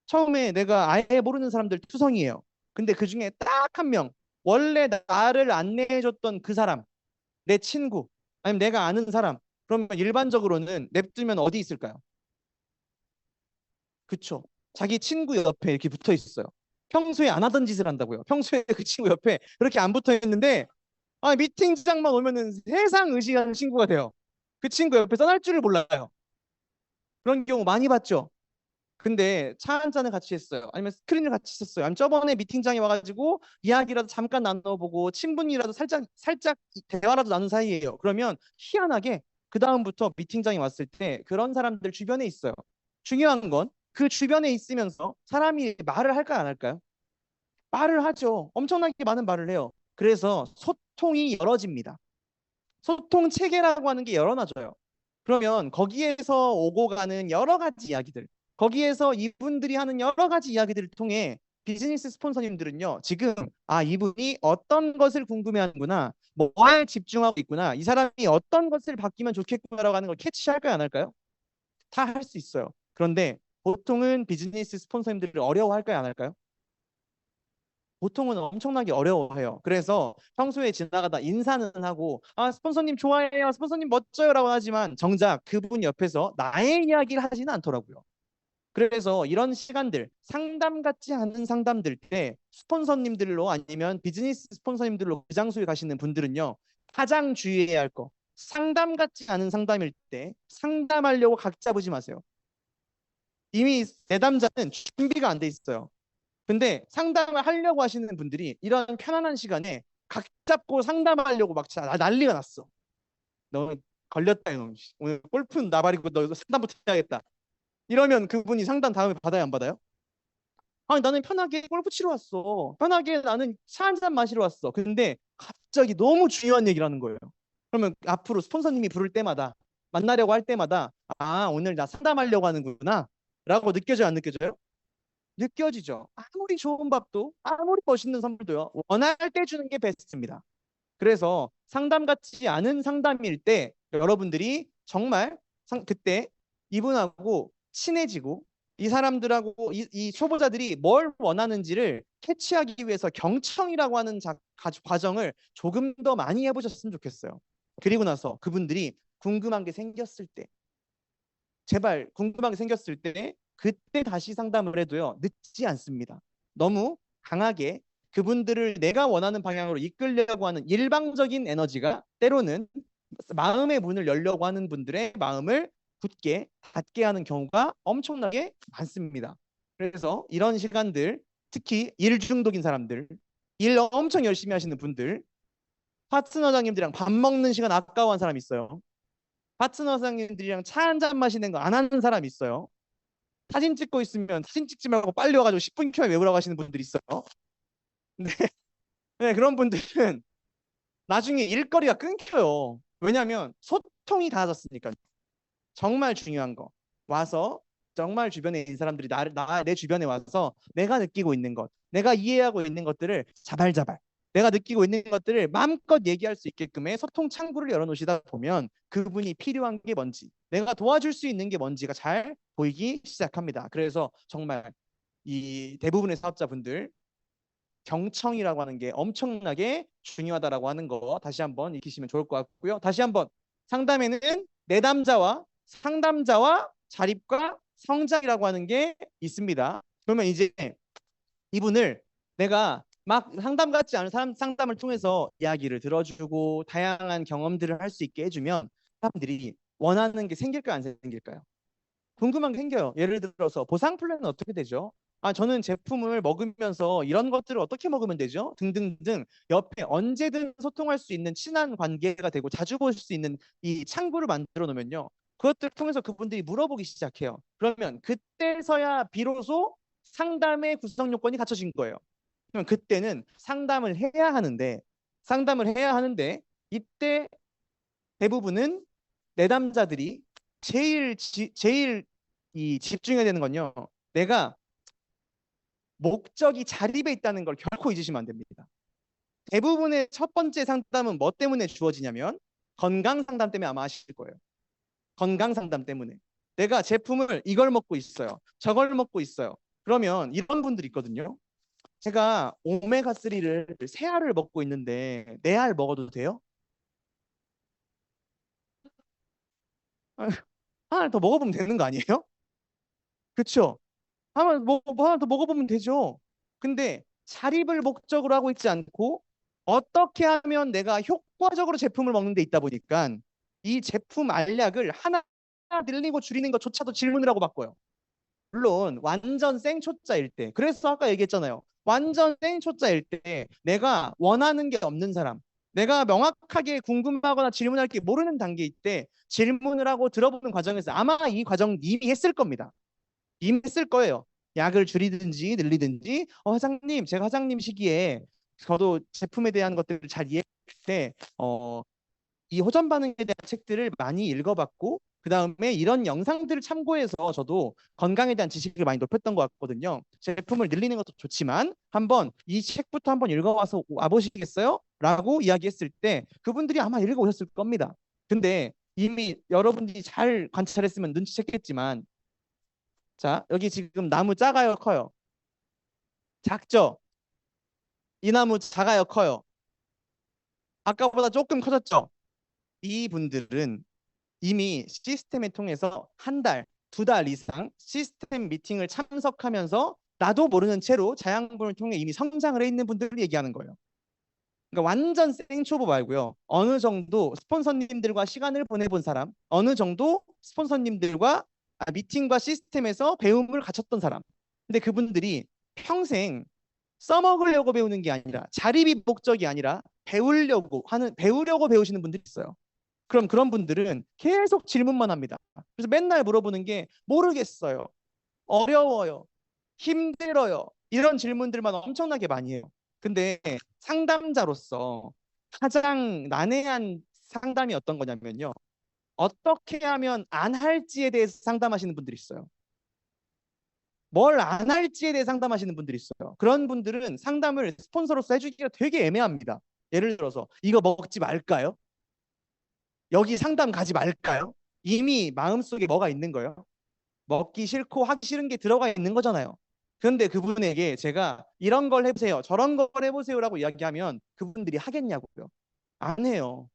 처음에 내가 아예 모르는 사람들 투성이에요. 근데 그 중에 딱 한 명, 원래 나를 안내해줬던 그 사람, 내 친구, 아니면 내가 아는 사람, 그러면 일반적으로는 냅두면 어디 있을까요? 그쵸. 자기 친구 옆에 이렇게 붙어 있어요. 평소에 안 하던 짓을 한다고요. 평소에 그 친구 옆에 그렇게 안 붙어 있는데, 미팅장만 오면은 세상 의지하는 친구가 돼요. 그 친구 옆에 떠날 줄을 몰라요. 그런 경우 많이 봤죠. 근데 차 한 잔을 같이 했어요. 아니면 스크린을 같이 썼어요. 아니면 저번에 미팅장에 와가지고 이야기라도 잠깐 나눠보고 친분이라도 살짝 살짝 대화라도 나눈 사이예요. 그러면 희한하게 그 다음부터 미팅장에 왔을 때 그런 사람들 주변에 있어요. 중요한 건 그 주변에 있으면서 사람이 말을 할까요, 안 할까요? 말을 하죠. 엄청나게 많은 말을 해요. 그래서 소통이 열어집니다. 소통 체계라고 하는 게 열어놔져요. 그러면 거기에서 오고 가는 여러 가지 이야기들, 거기에서 이분들이 하는 여러 가지 이야기들을 통해 비즈니스 스폰서님들은요, 지금 이분이 어떤 것을 궁금해하는구나, 뭐에 집중하고 있구나, 이 사람이 어떤 것을 바뀌면 좋겠구나라고 하는 걸 캐치할까요, 안 할까요? 다 할 수 있어요. 그런데 보통은 비즈니스 스폰서님들을 어려워할까요, 안 할까요? 보통은 엄청나게 어려워해요. 그래서 평소에 지나가다 인사는 하고 스폰서님 좋아해요. 스폰서님 멋져요라고 하지만 정작 그분 옆에서 나의 이야기를 하지는 않더라고요. 그래서 이런 시간들, 상담 같지 않은 상담들 때 스폰서님들로 아니면 비즈니스 스폰서님들로 그 장소에 가시는 분들은요. 가장 주의해야 할 거. 상담 같지 않은 상담일 때 상담하려고 각 잡으지 마세요. 이미 내담자는 준비가 안 돼 있어요. 근데 상담을 하려고 하시는 분들이 이런 편안한 시간에 각 잡고 상담하려고 막 난리가 났어. 너 걸렸다 이놈. 오늘 골프는 나발이고 너 상담부터 해야겠다. 이러면 그분이 상담 다음에 받아요, 안 받아요? 아니 나는 편하게 골프 치러 왔어. 편하게 나는 차 한 잔 마시러 왔어. 근데 갑자기 너무 중요한 얘기를 하는 거예요. 그러면 앞으로 스폰서님이 부를 때마다 만나려고 할 때마다 오늘 나 상담하려고 하는구나 라고 느껴져요, 안 느껴져요? 느껴지죠. 아무리 좋은 밥도 아무리 멋있는 선물도요. 원할 때 주는 게 베스트입니다. 그래서 상담 같지 않은 상담일 때 여러분들이 정말 그때 이분하고 친해지고 이 사람들하고 이 초보자들이 뭘 원하는지를 캐치하기 위해서 경청이라고 하는 과정을 조금 더 많이 해보셨으면 좋겠어요. 그리고 나서 그분들이 궁금한 게 생겼을 때 제발 궁금한 게 생겼을 때 그때 다시 상담을 해도요. 늦지 않습니다. 너무 강하게 그분들을 내가 원하는 방향으로 이끌려고 하는 일방적인 에너지가 때로는 마음의 문을 열려고 하는 분들의 마음을 굳게 닫게 하는 경우가 엄청나게 많습니다. 그래서 이런 시간들 특히 일 중독인 사람들, 일 엄청 열심히 하시는 분들, 파트너장님들이랑 밥 먹는 시간 아까워한 사람 있어요. 파트너장님들이랑 차 한 잔 마시는 거 안 하는 사람 있어요. 사진 찍고 있으면 사진 찍지 말고 빨리 와가지고 10분 켜에 외우라고 하시는 분들이 있어요. 네, 네, 그런 분들은 나중에 일거리가 끊겨요. 왜냐하면 소통이 닿아졌으니까. 정말 중요한 거. 와서 정말 주변에 있는 사람들이 내 주변에 와서 내가 느끼고 있는 것, 내가 이해하고 있는 것들을 자발자발, 내가 느끼고 있는 것들을 마음껏 얘기할 수 있게끔의 소통 창구를 열어놓으시다 보면 그분이 필요한 게 뭔지, 내가 도와줄 수 있는 게 뭔지가 잘 보이기 시작합니다. 그래서 정말 이 대부분의 사업자분들 경청이라고 하는 게 엄청나게 중요하다라고 하는 거 다시 한번 익히시면 좋을 것 같고요. 다시 한번 상담에는 내담자와 상담자와 자립과 성장이라고 하는 게 있습니다. 그러면 이제 이분을 내가 막 상담 같지 않은 상담을 통해서 이야기를 들어주고 다양한 경험들을 할 수 있게 해주면 사람들이 원하는 게 생길까요, 안 생길까요? 궁금한 게 생겨요. 예를 들어서 보상 플랜은 어떻게 되죠? 아, 저는 제품을 먹으면서 이런 것들을 어떻게 먹으면 되죠? 등등등 옆에 언제든 소통할 수 있는 친한 관계가 되고 자주 볼 수 있는 이 창구를 만들어 놓으면요. 그것들을 통해서 그분들이 물어보기 시작해요. 그러면 그때서야 비로소 상담의 구성 요건이 갖춰진 거예요. 그러면 그때는 상담을 해야 하는데 이때 대부분은 내담자들이 제일 이 집중해야 되는 건요. 내가 목적이 자립에 있다는 걸 결코 잊으시면 안 됩니다. 대부분의 첫 번째 상담은 뭐 때문에 주어지냐면 건강 상담 때문에 아마 하실 거예요. 건강 상담 때문에. 내가 제품을 이걸 먹고 있어요. 저걸 먹고 있어요. 그러면 이런 분들이 있거든요. 제가 오메가3를 세 알을 먹고 있는데 네 알 먹어도 돼요? 하나 더 먹어보면 되는 거 아니에요? 그렇죠? 하나 더 먹어보면 되죠. 근데 자립을 목적으로 하고 있지 않고 어떻게 하면 내가 효과적으로 제품을 먹는 데 있다 보니까 이 제품 알약을 하나 늘리고 줄이는 것조차도 질문이라고 바꿔요. 물론 완전 생초짜일 때. 그래서 아까 얘기했잖아요. 완전 생초짜일 때 내가 원하는 게 없는 사람, 내가 명확하게 궁금하거나 질문할 게 모르는 단계일 때 질문을 하고 들어보는 과정에서 아마 이 과정 이미 했을 겁니다. 이미 했을 거예요. 약을 줄이든지 늘리든지. 회장님, 제가 회장님 시기에 저도 제품에 대한 것들을 잘 이해할 때 이 호전 반응에 대한 책들을 많이 읽어봤고 그 다음에 이런 영상들을 참고해서 저도 건강에 대한 지식을 많이 높였던 것 같거든요. 제품을 늘리는 것도 좋지만 한번 이 책부터 한번 읽어와서 와보시겠어요? 라고 이야기했을 때 그분들이 아마 읽어오셨을 겁니다. 근데 이미 여러분들이 잘 관찰했으면 눈치챘겠지만 자, 여기 지금 나무 작아요, 커요? 작죠? 이 나무 작아요, 커요? 아까보다 조금 커졌죠? 이분들은 이미 시스템을 통해서 한 달, 두 달 이상 시스템 미팅을 참석하면서 나도 모르는 채로 자양분을 통해 이미 성장을 해 있는 분들을 얘기하는 거예요. 그러니까 완전 생초보 말고요. 어느 정도 스폰서님들과 시간을 보내본 사람, 어느 정도 스폰서님들과 미팅과 시스템에서 배움을 갖췄던 사람. 근데 그분들이 평생 써먹으려고 배우는 게 아니라 자립이 목적이 아니라 배우려고 배우시는 분들이 있어요. 그럼 그런 분들은 계속 질문만 합니다. 그래서 맨날 물어보는 게 모르겠어요. 어려워요. 힘들어요. 이런 질문들만 엄청나게 많이 해요. 근데 상담자로서 가장 난해한 상담이 어떤 거냐면요. 어떻게 하면 안 할지에 대해서 상담하시는 분들이 있어요. 뭘 안 할지에 대해 상담하시는 분들이 있어요. 그런 분들은 상담을 스폰서로서 해주기가 되게 애매합니다. 예를 들어서 이거 먹지 말까요? 여기 상담 가지 말까요? 이미 마음속에 뭐가 있는 거예요? 먹기 싫고 하기 싫은 게 들어가 있는 거잖아요. 그런데 그분에게 제가 이런 걸 해보세요, 저런 걸 해보세요라고 이야기하면 그분들이 하겠냐고요? 안 해요.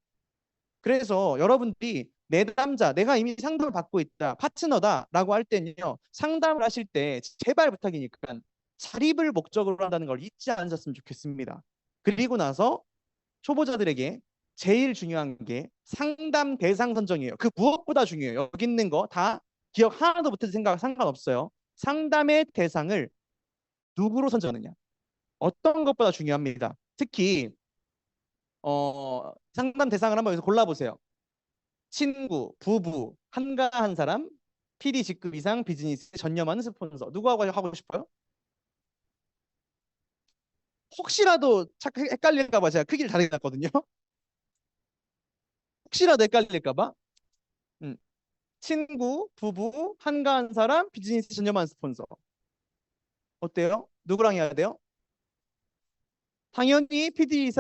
그래서 여러분들이 내담자, 내가 이미 상담을 받고 있다, 파트너다라고 할 때는요, 상담을 하실 때 제발 부탁이니까 자립을 목적으로 한다는 걸 잊지 않으셨으면 좋겠습니다. 그리고 나서 초보자들에게 제일 중요한 게 상담 대상 선정이에요. 그 무엇보다 중요해요. 여기 있는 거 다 기억 하나도 못해도 생각 상관없어요. 상담의 대상을 누구로 선정하느냐. 어떤 것보다 중요합니다. 특히 상담 대상을 한번 여기서 골라보세요. 친구, 부부, 한가한 사람, PD 직급 이상 비즈니스 전념하는 스폰서. 누구하고 하고 싶어요? 혹시라도 헷갈릴까 봐 제가 크기를 다르게 놨거든요. 혹시라도 헷갈릴까 봐. 음. 친구, 부부, 한가한 사람, 비즈니스 전념하는 스폰서. 어때요? 누구랑 해야 돼요? 당연히 PD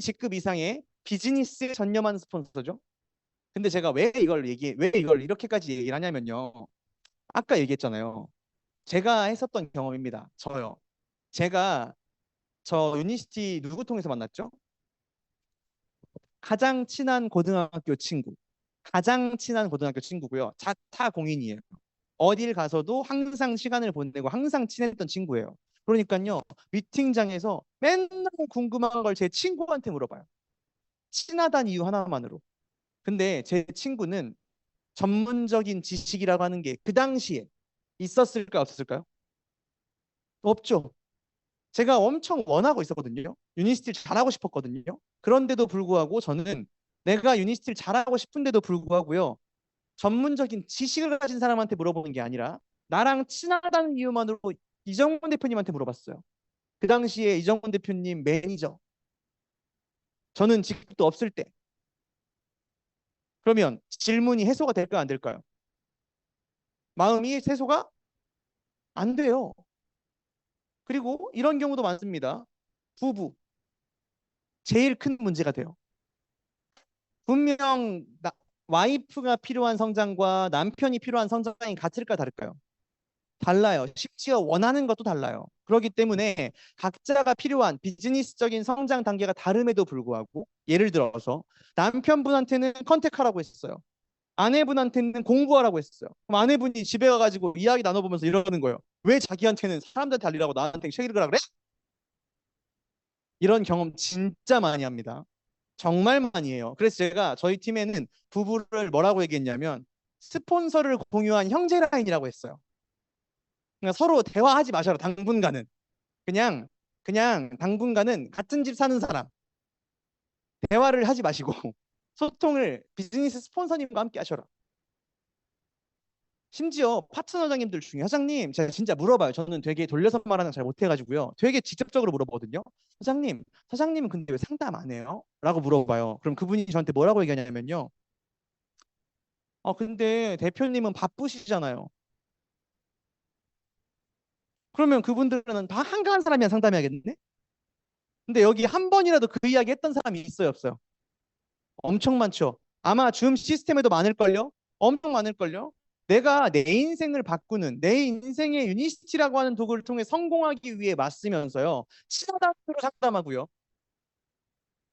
직급 이상의 비즈니스 전념하는 스폰서죠. 근데 제가 왜 이걸 이렇게까지 얘기를 하냐면요. 아까 얘기했잖아요. 제가 했었던 경험입니다. 저요. 제가 저 유니시티 누구 통해서 만났죠? 가장 친한 고등학교 친구. 가장 친한 고등학교 친구고요. 자타 공인이에요. 어딜 가서도 항상 시간을 보내고 항상 친했던 친구예요. 그러니까요. 미팅장에서 맨날 궁금한 걸 제 친구한테 물어봐요. 친하다는 이유 하나만으로. 근데 제 친구는 전문적인 지식이라고 하는 게 그 당시에 있었을까요? 없었을까요? 없죠. 제가 엄청 원하고 있었거든요. 유니스티를 잘하고 싶었거든요. 그런데도 불구하고 저는 내가 유니스티를 잘하고 싶은데도 불구하고요. 전문적인 지식을 가진 사람한테 물어보는 게 아니라 나랑 친하다는 이유만으로 이정훈 대표님한테 물어봤어요. 그 당시에 이정훈 대표님 매니저. 저는 직급도 없을 때. 그러면 질문이 해소가 될까요? 안 될까요? 마음이 해소가 안 돼요. 그리고 이런 경우도 많습니다. 부부. 제일 큰 문제가 돼요. 분명 와이프가 필요한 성장과 남편이 필요한 성장이 같을까 다를까요? 달라요. 심지어 원하는 것도 달라요. 그렇기 때문에 각자가 필요한 비즈니스적인 성장 단계가 다름에도 불구하고 예를 들어서 남편분한테는 컨택하라고 했어요. 아내분한테는 공부하라고 했어요. 그럼 아내분이 집에 가가지고 이야기 나눠보면서 이러는 거예요. 왜 자기한테는 사람들한테 달리라고 나한테 책 읽으라 그래? 이런 경험 진짜 많이 합니다. 정말 많이 해요. 그래서 제가 저희 팀에는 부부를 뭐라고 얘기했냐면 스폰서를 공유한 형제 라인이라고 했어요. 그러니까 서로 대화하지 마셔라. 당분간은 그냥 당분간은 같은 집 사는 사람 대화를 하지 마시고 소통을 비즈니스 스폰서님과 함께 하셔라. 심지어 파트너장님들 중에 사장님 제가 진짜 물어봐요. 저는 되게 돌려서 말하는 거 잘 못해가지고요. 되게 직접적으로 물어보거든요. 사장님은 근데 왜 상담 안 해요? 라고 물어봐요. 그럼 그분이 저한테 뭐라고 얘기하냐면요. 근데 대표님은 바쁘시잖아요. 그러면 그분들은 다 한가한 사람이랑 상담해야겠네? 근데 여기 한 번이라도 그 이야기 했던 사람이 있어요, 없어요? 엄청 많죠. 아마 줌 시스템에도 많을걸요? 엄청 많을걸요? 내가 내 인생을 바꾸는 내 인생의 유니시티라고 하는 도구를 통해 성공하기 위해 맞으면서요. 친하다로 상담하고요.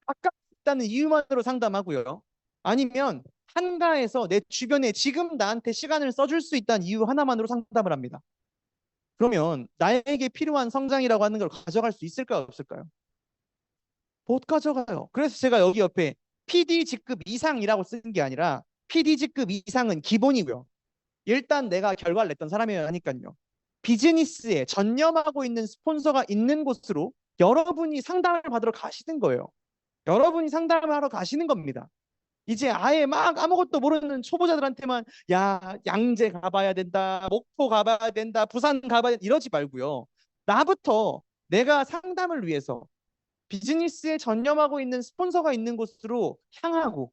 아깝다는 이유만으로 상담하고요. 아니면 한가해서 내 주변에 지금 나한테 시간을 써줄 수 있다는 이유 하나만으로 상담을 합니다. 그러면 나에게 필요한 성장이라고 하는 걸 가져갈 수 있을까요? 없을까요? 못 가져가요. 그래서 제가 여기 옆에 PD 직급 이상이라고 쓴 게 아니라 PD 직급 이상은 기본이고요. 일단 내가 결과를 냈던 사람이어야 하니까요. 비즈니스에 전념하고 있는 스폰서가 있는 곳으로 여러분이 상담을 받으러 가시는 거예요. 여러분이 상담을 하러 가시는 겁니다. 이제 아예 막 아무것도 모르는 초보자들한테만 야 양재 가봐야 된다, 목포 가봐야 된다, 부산 가봐야 된다 이러지 말고요. 나부터 내가 상담을 위해서 비즈니스에 전념하고 있는 스폰서가 있는 곳으로 향하고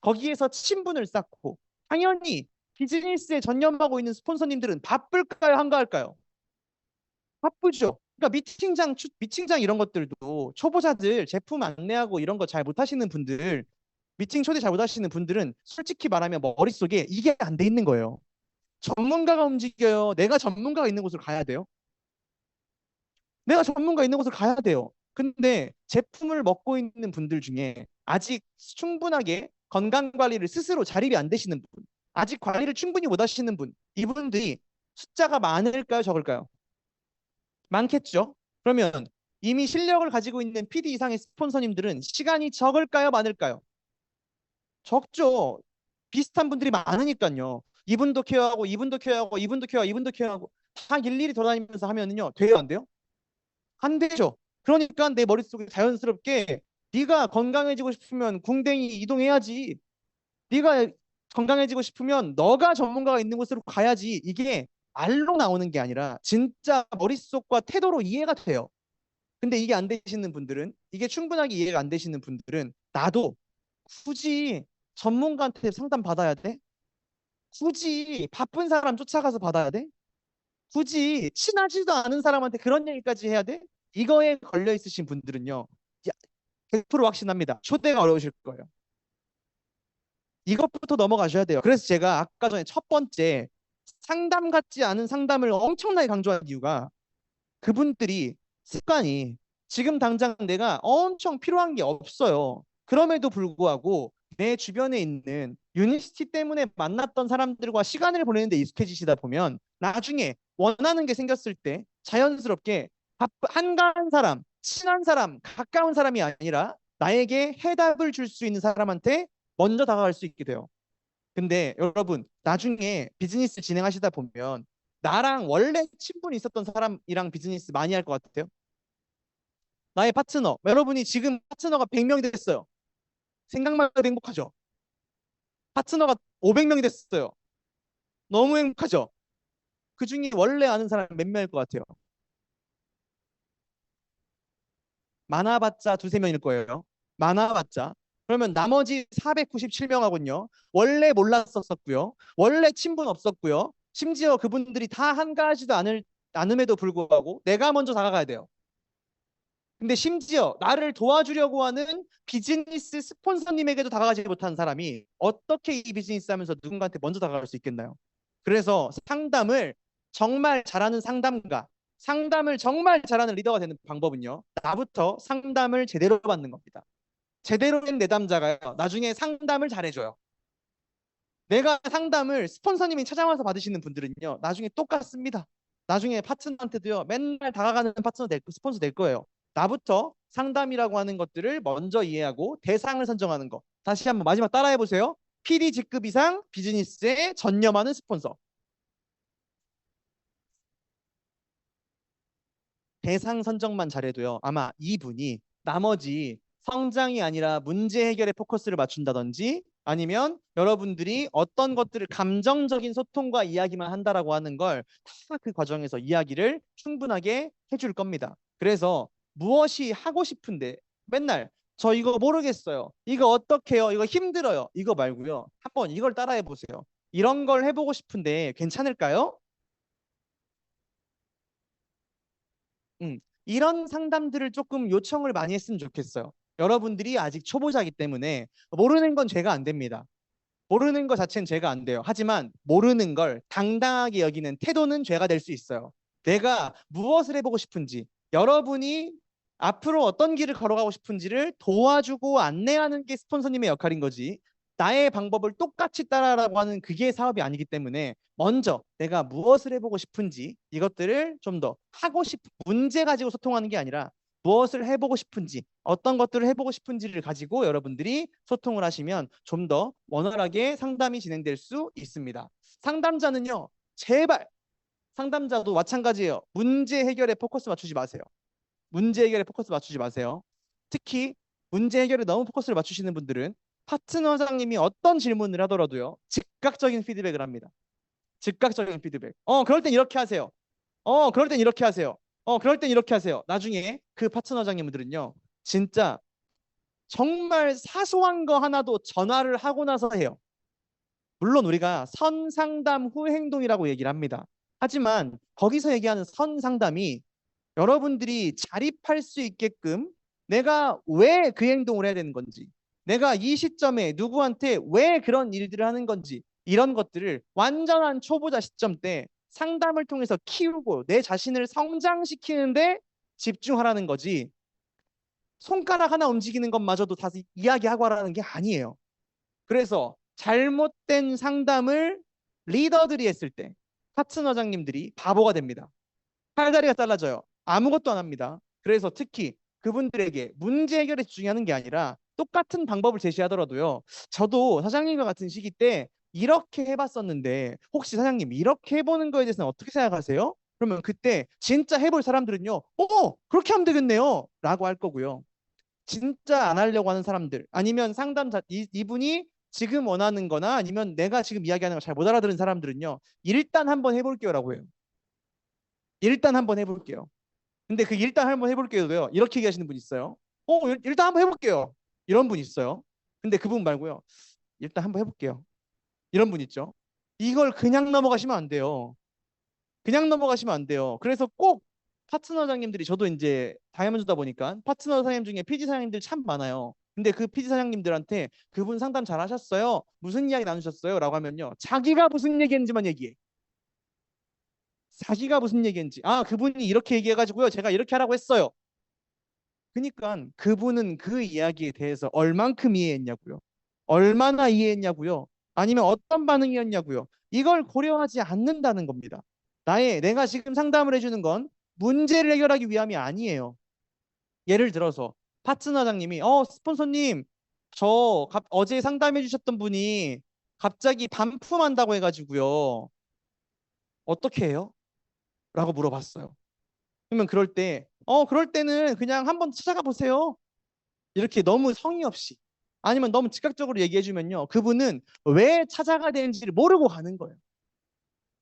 거기에서 친분을 쌓고 당연히 비즈니스에 전념하고 있는 스폰서님들은 바쁠까요? 한가할까요? 바쁘죠. 그러니까 미팅장 이런 것들도 초보자들 제품 안내하고 이런 거 잘 못하시는 분들, 미팅 초대 잘 못하시는 분들은 솔직히 말하면 머릿속에 이게 안 돼 있는 거예요. 전문가가 움직여요. 내가 전문가가 있는 곳을 가야 돼요. 내가 전문가 있는 곳을 가야 돼요. 근데 제품을 먹고 있는 분들 중에 아직 충분하게 건강 관리를 스스로 자립이 안 되시는 분, 아직 관리를 충분히 못 하시는 분, 이분들이 숫자가 많을까요? 적을까요? 많겠죠. 그러면 이미 실력을 가지고 있는 PD 이상의 스폰서님들은 시간이 적을까요? 많을까요? 적죠. 비슷한 분들이 많으니까요. 이분도 케어하고 이분도 케어하고 이분도 케어하고 이분도 케어하고 다 일일이 돌아다니면서 하면은요. 돼요, 안 돼요? 안 되죠. 그러니까 내 머릿속에 자연스럽게 네가 건강해지고 싶으면 궁뎅이 이동해야지. 네가 건강해지고 싶으면 너가 전문가가 있는 곳으로 가야지. 이게 말로 나오는 게 아니라 진짜 머릿속과 태도로 이해가 돼요. 근데 이게 안 되시는 분들은 이게 충분하게 이해가 안 되시는 분들은 나도 굳이 전문가한테 상담 받아야 돼? 굳이 바쁜 사람 쫓아가서 받아야 돼? 굳이 친하지도 않은 사람한테 그런 얘기까지 해야 돼? 이거에 걸려 있으신 분들은요. 100% 확신합니다. 초대가 어려우실 거예요. 이것부터 넘어가셔야 돼요. 그래서 제가 아까 전에 첫 번째 상담 같지 않은 상담을 엄청나게 강조한 이유가 그분들이 습관이 지금 당장 내가 엄청 필요한 게 없어요. 그럼에도 불구하고 내 주변에 있는 유니스티 때문에 만났던 사람들과 시간을 보내는데 익숙해지시다 보면 나중에 원하는 게 생겼을 때 자연스럽게 한가한 사람, 친한 사람, 가까운 사람이 아니라 나에게 해답을 줄 수 있는 사람한테 먼저 다가갈 수 있게 돼요. 근데 여러분 나중에 비즈니스 진행하시다 보면 나랑 원래 친분이 있었던 사람이랑 비즈니스 많이 할 것 같아요. 나의 파트너. 여러분이 지금 파트너가 100명이 됐어요. 생각만 해도 행복하죠. 파트너가 500명이 됐어요. 너무 행복하죠. 그 중에 원래 아는 사람 몇 명일 것 같아요. 많아봤자 두세 명일 거예요. 많아봤자. 그러면 나머지 497명하고는요. 원래 몰랐었고요. 원래 친분 없었고요. 심지어 그분들이 다 한가하지도 않음에도 불구하고 내가 먼저 다가가야 돼요. 근데 심지어 나를 도와주려고 하는 비즈니스 스폰서님에게도 다가가지 못한 사람이 어떻게 이 비즈니스 하면서 누군가한테 먼저 다가갈 수 있겠나요? 그래서 상담을 정말 잘하는 상담가, 상담을 정말 잘하는 리더가 되는 방법은요. 나부터 상담을 제대로 받는 겁니다. 제대로 된 내담자가요. 나중에 상담을 잘해줘요. 내가 상담을 스폰서님이 찾아와서 받으시는 분들은요. 나중에 똑같습니다. 나중에 파트너한테도요. 맨날 다가가는 스폰서 될 거예요. 나부터 상담이라고 하는 것들을 먼저 이해하고 대상을 선정하는 거. 다시 한번 마지막 따라해 보세요. PD 직급 이상 비즈니스에 전념하는 스폰서. 대상 선정만 잘해도요. 아마 이분이 나머지 성장이 아니라 문제 해결에 포커스를 맞춘다든지 아니면 여러분들이 어떤 것들을 감정적인 소통과 이야기만 한다라고 하는 걸 다 그 과정에서 이야기를 충분하게 해줄 겁니다. 그래서 무엇이 하고 싶은데 맨날 저 이거 모르겠어요. 이거 어떻게 해요? 이거 힘들어요. 이거 말고요. 한번 이걸 따라해 보세요. 이런 걸 해보고 싶은데 괜찮을까요? 이런 상담들을 조금 요청을 많이 했으면 좋겠어요. 여러분들이 아직 초보자이기 때문에 모르는 건 죄가 안 됩니다. 모르는 것 자체는 죄가 안 돼요. 하지만 모르는 걸 당당하게 여기는 태도는 죄가 될 수 있어요. 내가 무엇을 해보고 싶은지, 여러분이 앞으로 어떤 길을 걸어가고 싶은지를 도와주고 안내하는 게 스폰서님의 역할인 거지. 나의 방법을 똑같이 따라라고 하는 그게 사업이 아니기 때문에 먼저 내가 무엇을 해보고 싶은지 이것들을 좀 더 하고 싶은 문제 가지고 소통하는 게 아니라 무엇을 해보고 싶은지 어떤 것들을 해보고 싶은지를 가지고 여러분들이 소통을 하시면 좀 더 원활하게 상담이 진행될 수 있습니다. 상담자는요, 제발 상담자도 마찬가지예요. 문제 해결에 포커스 맞추지 마세요. 문제 해결에 포커스 맞추지 마세요. 특히 문제 해결에 너무 포커스를 맞추시는 분들은 파트너장님이 어떤 질문을 하더라도요. 즉각적인 피드백을 합니다. 즉각적인 피드백. 그럴 땐 이렇게 하세요. 그럴 땐 이렇게 하세요. 그럴 땐 이렇게 하세요. 나중에 그 파트너장님들은요. 진짜 정말 사소한 거 하나도 전화를 하고 나서 해요. 물론 우리가 선상담 후 행동이라고 얘기를 합니다. 하지만 거기서 얘기하는 선상담이 여러분들이 자립할 수 있게끔 내가 왜 그 행동을 해야 되는 건지, 내가 이 시점에 누구한테 왜 그런 일들을 하는 건지, 이런 것들을 완전한 초보자 시점 때 상담을 통해서 키우고 내 자신을 성장시키는데 집중하라는 거지, 손가락 하나 움직이는 것마저도 다 이야기하고 하라는 게 아니에요. 그래서 잘못된 상담을 리더들이 했을 때 파트너장님들이 바보가 됩니다. 팔다리가 잘라져요. 아무것도 안 합니다. 그래서 특히 그분들에게 문제 해결에 집중하는 게 아니라 똑같은 방법을 제시하더라도요. 저도 사장님과 같은 시기 때 이렇게 해봤었는데 혹시 사장님 이렇게 해보는 거에 대해서는 어떻게 생각하세요? 그러면 그때 진짜 해볼 사람들은요. 그렇게 하면 되겠네요. 라고 할 거고요. 진짜 안 하려고 하는 사람들 아니면 이분이 지금 원하는 거나 아니면 내가 지금 이야기하는 걸 잘 못 알아들은 사람들은요. 일단 한번 해볼게요 라고 해요. 일단 한번 해볼게요. 근데 그 일단 한번 해볼게요도요. 이렇게 얘기하시는 분 있어요. 일단 한번 해볼게요. 이런 분 있어요. 근데 그분 말고요. 일단 한번 해볼게요. 이런 분 있죠. 이걸 그냥 넘어가시면 안 돼요. 그냥 넘어가시면 안 돼요. 그래서 꼭 파트너장님들이 저도 이제 다이아몬드다 보니까 파트너 사장님 중에 PD 사장님들 참 많아요. 근데 그 PD 사장님들한테 그분 상담 잘 하셨어요? 무슨 이야기 나누셨어요? 라고 하면요. 자기가 무슨 얘기했는지만 얘기해. 자기가 무슨 얘기했는지. 그분이 이렇게 얘기해가지고요. 제가 이렇게 하라고 했어요. 그러니까 그분은 그 이야기에 대해서 얼만큼 이해했냐고요. 얼마나 이해했냐고요. 아니면 어떤 반응이었냐고요. 이걸 고려하지 않는다는 겁니다. 내가 지금 상담을 해주는 건 문제를 해결하기 위함이 아니에요. 예를 들어서 파트너장님이 스폰서님 어제 상담해 주셨던 분이 갑자기 반품한다고 해가지고요. 어떻게 해요? 라고 물어봤어요. 그러면 그럴 때는 그냥 한번 찾아가 보세요. 이렇게 너무 성의 없이 아니면 너무 즉각적으로 얘기해 주면요. 그분은 왜 찾아가야 되는지를 모르고 가는 거예요.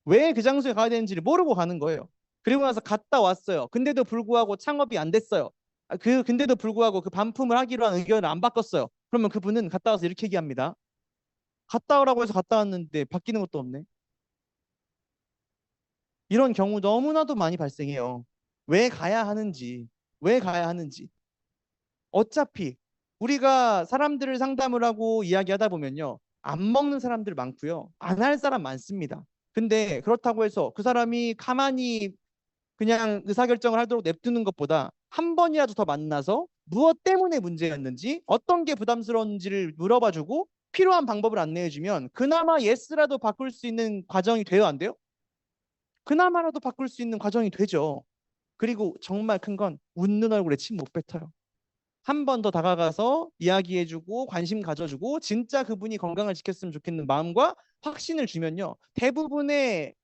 왜 그 장소에 가야 되는지를 모르고 가는 거예요. 그리고 나서 갔다 왔어요. 근데도 불구하고 창업이 안 됐어요. 근데도 불구하고 그 반품을 하기로 한 의견을 안 바꿨어요. 그러면 그분은 갔다 와서 이렇게 얘기합니다. 갔다 오라고 해서 갔다 왔는데 바뀌는 것도 없네. 이런 경우 너무나도 많이 발생해요. 왜 가야 하는지, 왜 가야 하는지. 어차피 우리가 사람들을 상담을 하고 이야기하다 보면요. 안 먹는 사람들 많고요. 안 할 사람 많습니다. 근데 그렇다고 해서 그 사람이 가만히 그냥 의사결정을 하도록 냅두는 것보다 한 번이라도 더 만나서 무엇 때문에 문제였는지 어떤 게 부담스러운지를 물어봐주고 필요한 방법을 안내해주면 그나마 예스라도 바꿀 수 있는 과정이 돼요, 안 돼요? 그나마라도 바꿀 수 있는 과정이 되죠. 그리고 정말 큰 건 웃는 얼굴에 침 못 뱉어요. 한 번 더 다가가서 이야기해주고 관심 가져주고 진짜 그분이 건강을 지켰으면 좋겠는 마음과 확신을 주면요. 대부분의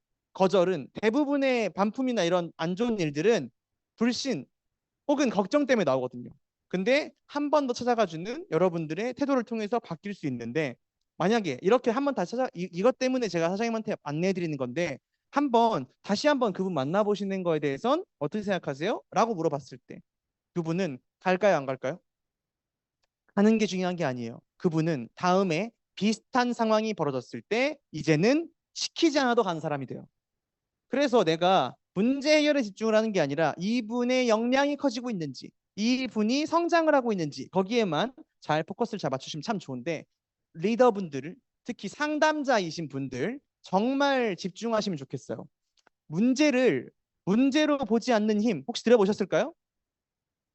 반품이나 이런 안 좋은 일들은 불신 혹은 걱정 때문에 나오거든요. 근데 한 번 더 찾아가주는 여러분들의 태도를 통해서 바뀔 수 있는데 만약에 이렇게 한 번 다시 이것 때문에 제가 사장님한테 안내해드리는 건데 다시 한번 그분 만나보시는 거에 대해선 어떻게 생각하세요? 라고 물어봤을 때 그분은 갈까요, 안 갈까요? 가는 게 중요한 게 아니에요. 그분은 다음에 비슷한 상황이 벌어졌을 때 이제는 시키지 않아도 가는 사람이 돼요. 그래서 내가 문제 해결에 집중을 하는 게 아니라 이분의 역량이 커지고 있는지, 이분이 성장을 하고 있는지 거기에만 잘 포커스를 잘 맞추시면 참 좋은데 리더분들, 특히 상담자이신 분들 정말 집중하시면 좋겠어요. 문제로 보지 않는 힘 혹시 들어보셨을까요?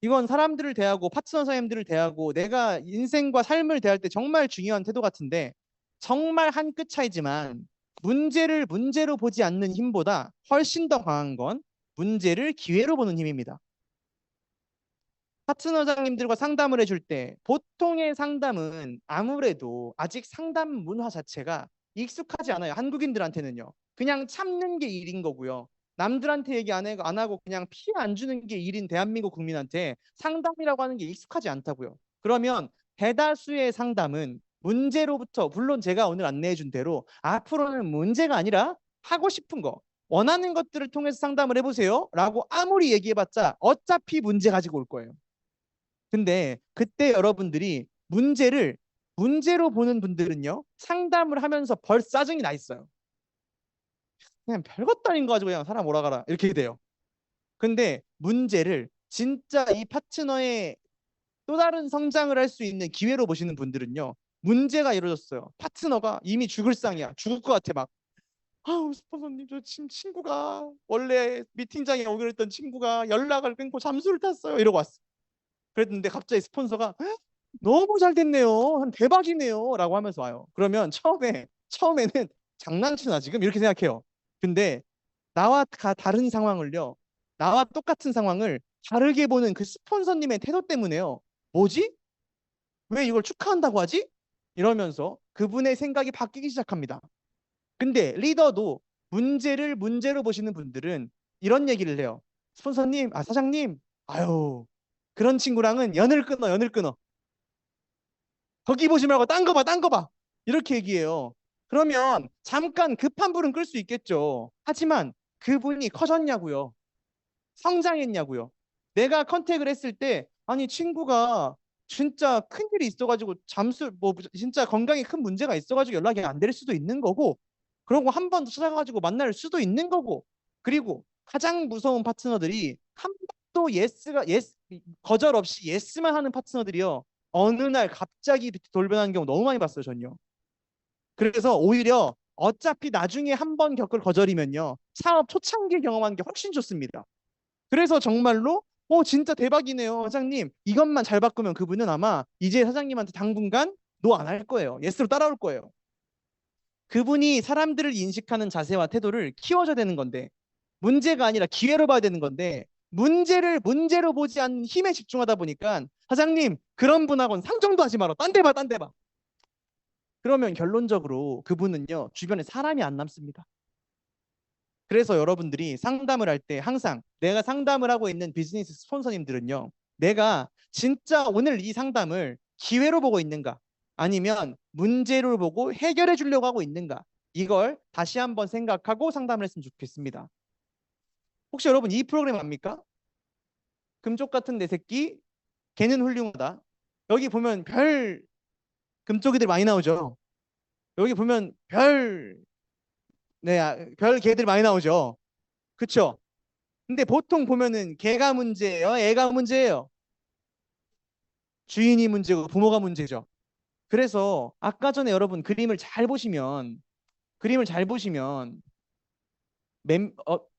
이건 사람들을 대하고 파트너 사람들을 대하고 내가 인생과 삶을 대할 때 정말 중요한 태도 같은데 정말 한 끗 차이지만 문제를 문제로 보지 않는 힘보다 훨씬 더 강한 건 문제를 기회로 보는 힘입니다. 파트너장님들과 상담을 해줄 때 보통의 상담은 아무래도 아직 상담 문화 자체가 익숙하지 않아요. 한국인들한테는요. 그냥 참는 게 일인 거고요. 남들한테 얘기 안 하고 그냥 피해 안 주는 게 일인 대한민국 국민한테 상담이라고 하는 게 익숙하지 않다고요. 그러면 대다수의 상담은 문제로부터 물론 제가 오늘 안내해 준 대로 앞으로는 문제가 아니라 하고 싶은 거 원하는 것들을 통해서 상담을 해보세요 라고 아무리 얘기해봤자 어차피 문제 가지고 올 거예요. 근데 그때 여러분들이 문제를 문제로 보는 분들은요, 상담을 하면서 벌써 짜증이 나 있어요. 그냥 별것도 아닌 거 가지고 그냥 사람 오라가라 이렇게 돼요. 근데 문제를 진짜 이 파트너의 또 다른 성장을 할 수 있는 기회로 보시는 분들은요, 문제가 이루어졌어요. 파트너가 이미 죽을 상이야. 죽을 것 같아 막. 아우 스폰서님 저 친구가 원래 미팅장에 오기로 했던 친구가 연락을 끊고 잠수를 탔어요 이러고 왔어. 그랬는데 갑자기 스폰서가 너무 잘 됐네요. 한 대박이네요. 라고 하면서 와요. 그러면 처음에는 장난치나 지금 이렇게 생각해요. 근데 다른 상황을요. 나와 똑같은 상황을 다르게 보는 그 스폰서님의 태도 때문에요. 뭐지? 왜 이걸 축하한다고 하지? 이러면서 그분의 생각이 바뀌기 시작합니다. 근데 리더도 문제를 문제로 보시는 분들은 이런 얘기를 해요. 스폰서님, 사장님, 아유, 그런 친구랑은 연을 끊어. 거기 보지 말고 딴 거 봐, 딴 거 봐. 이렇게 얘기해요. 그러면 잠깐 급한 불은 끌 수 있겠죠. 하지만 그분이 커졌냐고요. 성장했냐고요. 내가 컨택을 했을 때 아니 친구가 진짜 큰일이 있어가지고 뭐 진짜 건강에 큰 문제가 있어가지고 연락이 안 될 수도 있는 거고 그러고 한 번 더 찾아가지고 만날 수도 있는 거고 그리고 가장 무서운 파트너들이 한 번도 거절 없이 예스만 하는 파트너들이요. 어느 날 갑자기 돌변하는 경우 너무 많이 봤어요, 전요. 그래서 오히려 어차피 나중에 한 번 겪을 거절이면요. 사업 초창기에 경험하는 게 훨씬 좋습니다. 그래서 정말로 진짜 대박이네요, 사장님. 이것만 잘 바꾸면 그분은 아마 이제 사장님한테 당분간 노 안 할 거예요. 예스로 따라올 거예요. 그분이 사람들을 인식하는 자세와 태도를 키워줘야 되는 건데 문제가 아니라 기회로 봐야 되는 건데 문제를 문제로 보지 않는 힘에 집중하다 보니까 사장님 그런 분하고는 상종도 하지 마라. 딴 데 봐, 딴 데 봐. 그러면 결론적으로 그분은요 주변에 사람이 안 남습니다. 그래서 여러분들이 상담을 할 때 항상 내가 상담을 하고 있는 비즈니스 스폰서님들은요. 내가 진짜 오늘 이 상담을 기회로 보고 있는가 아니면 문제를 보고 해결해 주려고 하고 있는가 이걸 다시 한번 생각하고 상담을 했으면 좋겠습니다. 혹시 여러분 이 프로그램 압니까? 금쪽 같은 내 새끼 걔는 훌륭하다. 여기 보면 별 금쪽이들 많이 나오죠. 여기 보면 별 개들 많이 나오죠. 그쵸? 근데 보통 보면은 개가 문제예요, 애가 문제예요. 주인이 문제고 부모가 문제죠. 그래서 아까 전에 여러분 그림을 잘 보시면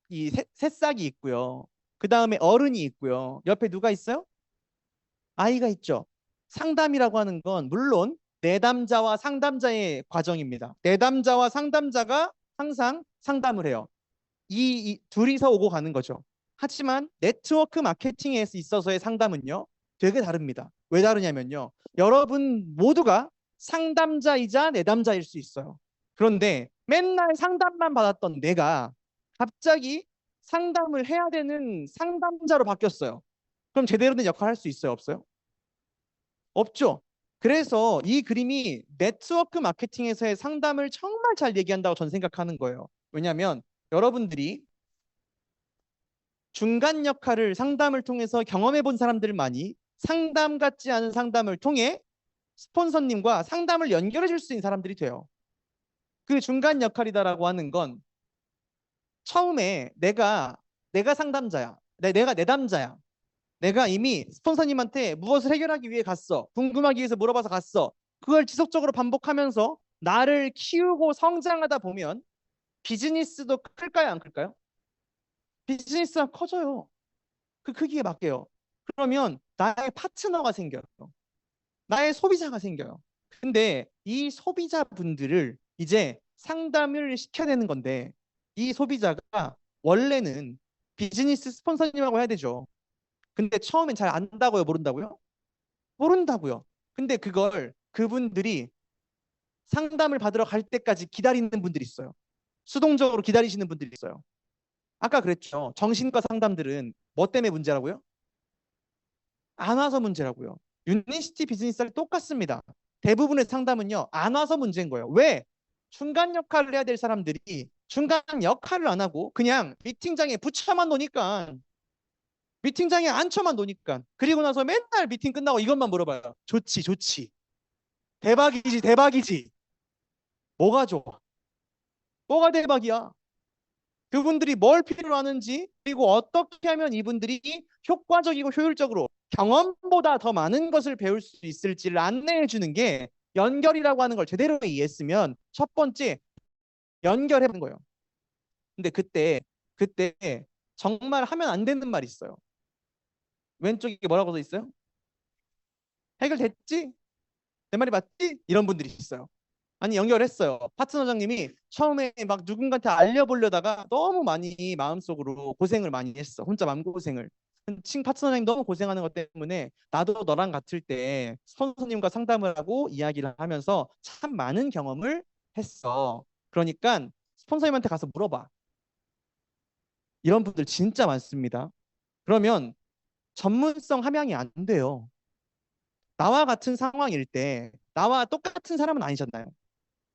이 새싹이 있고요. 그 다음에 어른이 있고요. 옆에 누가 있어요? 아이가 있죠. 상담이라고 하는 건 물론 내담자와 상담자의 과정입니다. 내담자와 상담자가 항상 상담을 해요. 이 둘이서 오고 가는 거죠. 하지만 네트워크 마케팅에 있어서의 상담은요, 되게 다릅니다. 왜 다르냐면요. 여러분 모두가 상담자이자 내담자일 수 있어요. 그런데 맨날 상담만 받았던 내가 갑자기 상담을 해야 되는 상담자로 바뀌었어요. 그럼 제대로 된 역할을 할 수 있어요? 없어요? 없죠. 그래서 이 그림이 네트워크 마케팅에서의 상담을 정말 잘 얘기한다고 저는 생각하는 거예요. 왜냐하면 여러분들이 중간 역할을 상담을 통해서 경험해 본 사람들만이 상담 같지 않은 상담을 통해 스폰서님과 상담을 연결해 줄 수 있는 사람들이 돼요. 그 중간 역할이다라고 하는 건 처음에 내가 상담자야. 내가 내담자야. 내가 이미 스폰서님한테 무엇을 해결하기 위해 갔어. 궁금하기 위해서 물어봐서 갔어. 그걸 지속적으로 반복하면서 나를 키우고 성장하다 보면 비즈니스도 클까요, 안 클까요? 비즈니스가 커져요. 그 크기에 맞게요. 그러면 나의 파트너가 생겨요. 나의 소비자가 생겨요. 근데 이 소비자분들을 이제 상담을 시켜야 되는 건데 이 소비자가 원래는 비즈니스 스폰서님하고 해야 되죠. 근데 처음엔 잘 안다고요, 모른다고요? 모른다고요. 근데 그걸 그분들이 상담을 받으러 갈 때까지 기다리는 분들이 있어요. 수동적으로 기다리시는 분들이 있어요. 아까 그랬죠. 정신과 상담들은 뭐 때문에 문제라고요? 안 와서 문제라고요. 유니시티 비즈니스랑 똑같습니다. 대부분의 상담은요, 안 와서 문제인 거예요. 왜? 중간 역할을 해야 될 사람들이 중간 역할을 안 하고 그냥 미팅장에 붙여만 놓으니까 미팅장에 앉혀만 놓으니까 그리고 나서 맨날 미팅 끝나고 이것만 물어봐요. 좋지, 좋지. 대박이지, 대박이지. 뭐가 좋아? 뭐가 대박이야? 그분들이 뭘 필요로 하는지, 그리고 어떻게 하면 이분들이 효과적이고 효율적으로 경험보다 더 많은 것을 배울 수 있을지를 안내해 주는 게 연결이라고 하는 걸 제대로 이해했으면 첫 번째 연결해 보는 거예요. 근데 그때 정말 하면 안 되는 말이 있어요. 왼쪽에 뭐라고 써 있어요? 해결됐지? 내 말이 맞지? 이런 분들이 있어요. 아니 연결했어요. 파트너장님이 처음에 막 누군가한테 알려보려다가 너무 많이 마음속으로 고생을 많이 했어. 혼자 마음고생을. 친 파트너장님 너무 고생하는 것 때문에 나도 너랑 같을 때 선생님과 상담을 하고 이야기를 하면서 참 많은 경험을 했어. 그러니까 스폰서님한테 가서 물어봐. 이런 분들 진짜 많습니다. 그러면 전문성 함양이 안 돼요. 나와 같은 상황일 때 나와 똑같은 사람은 아니잖아요.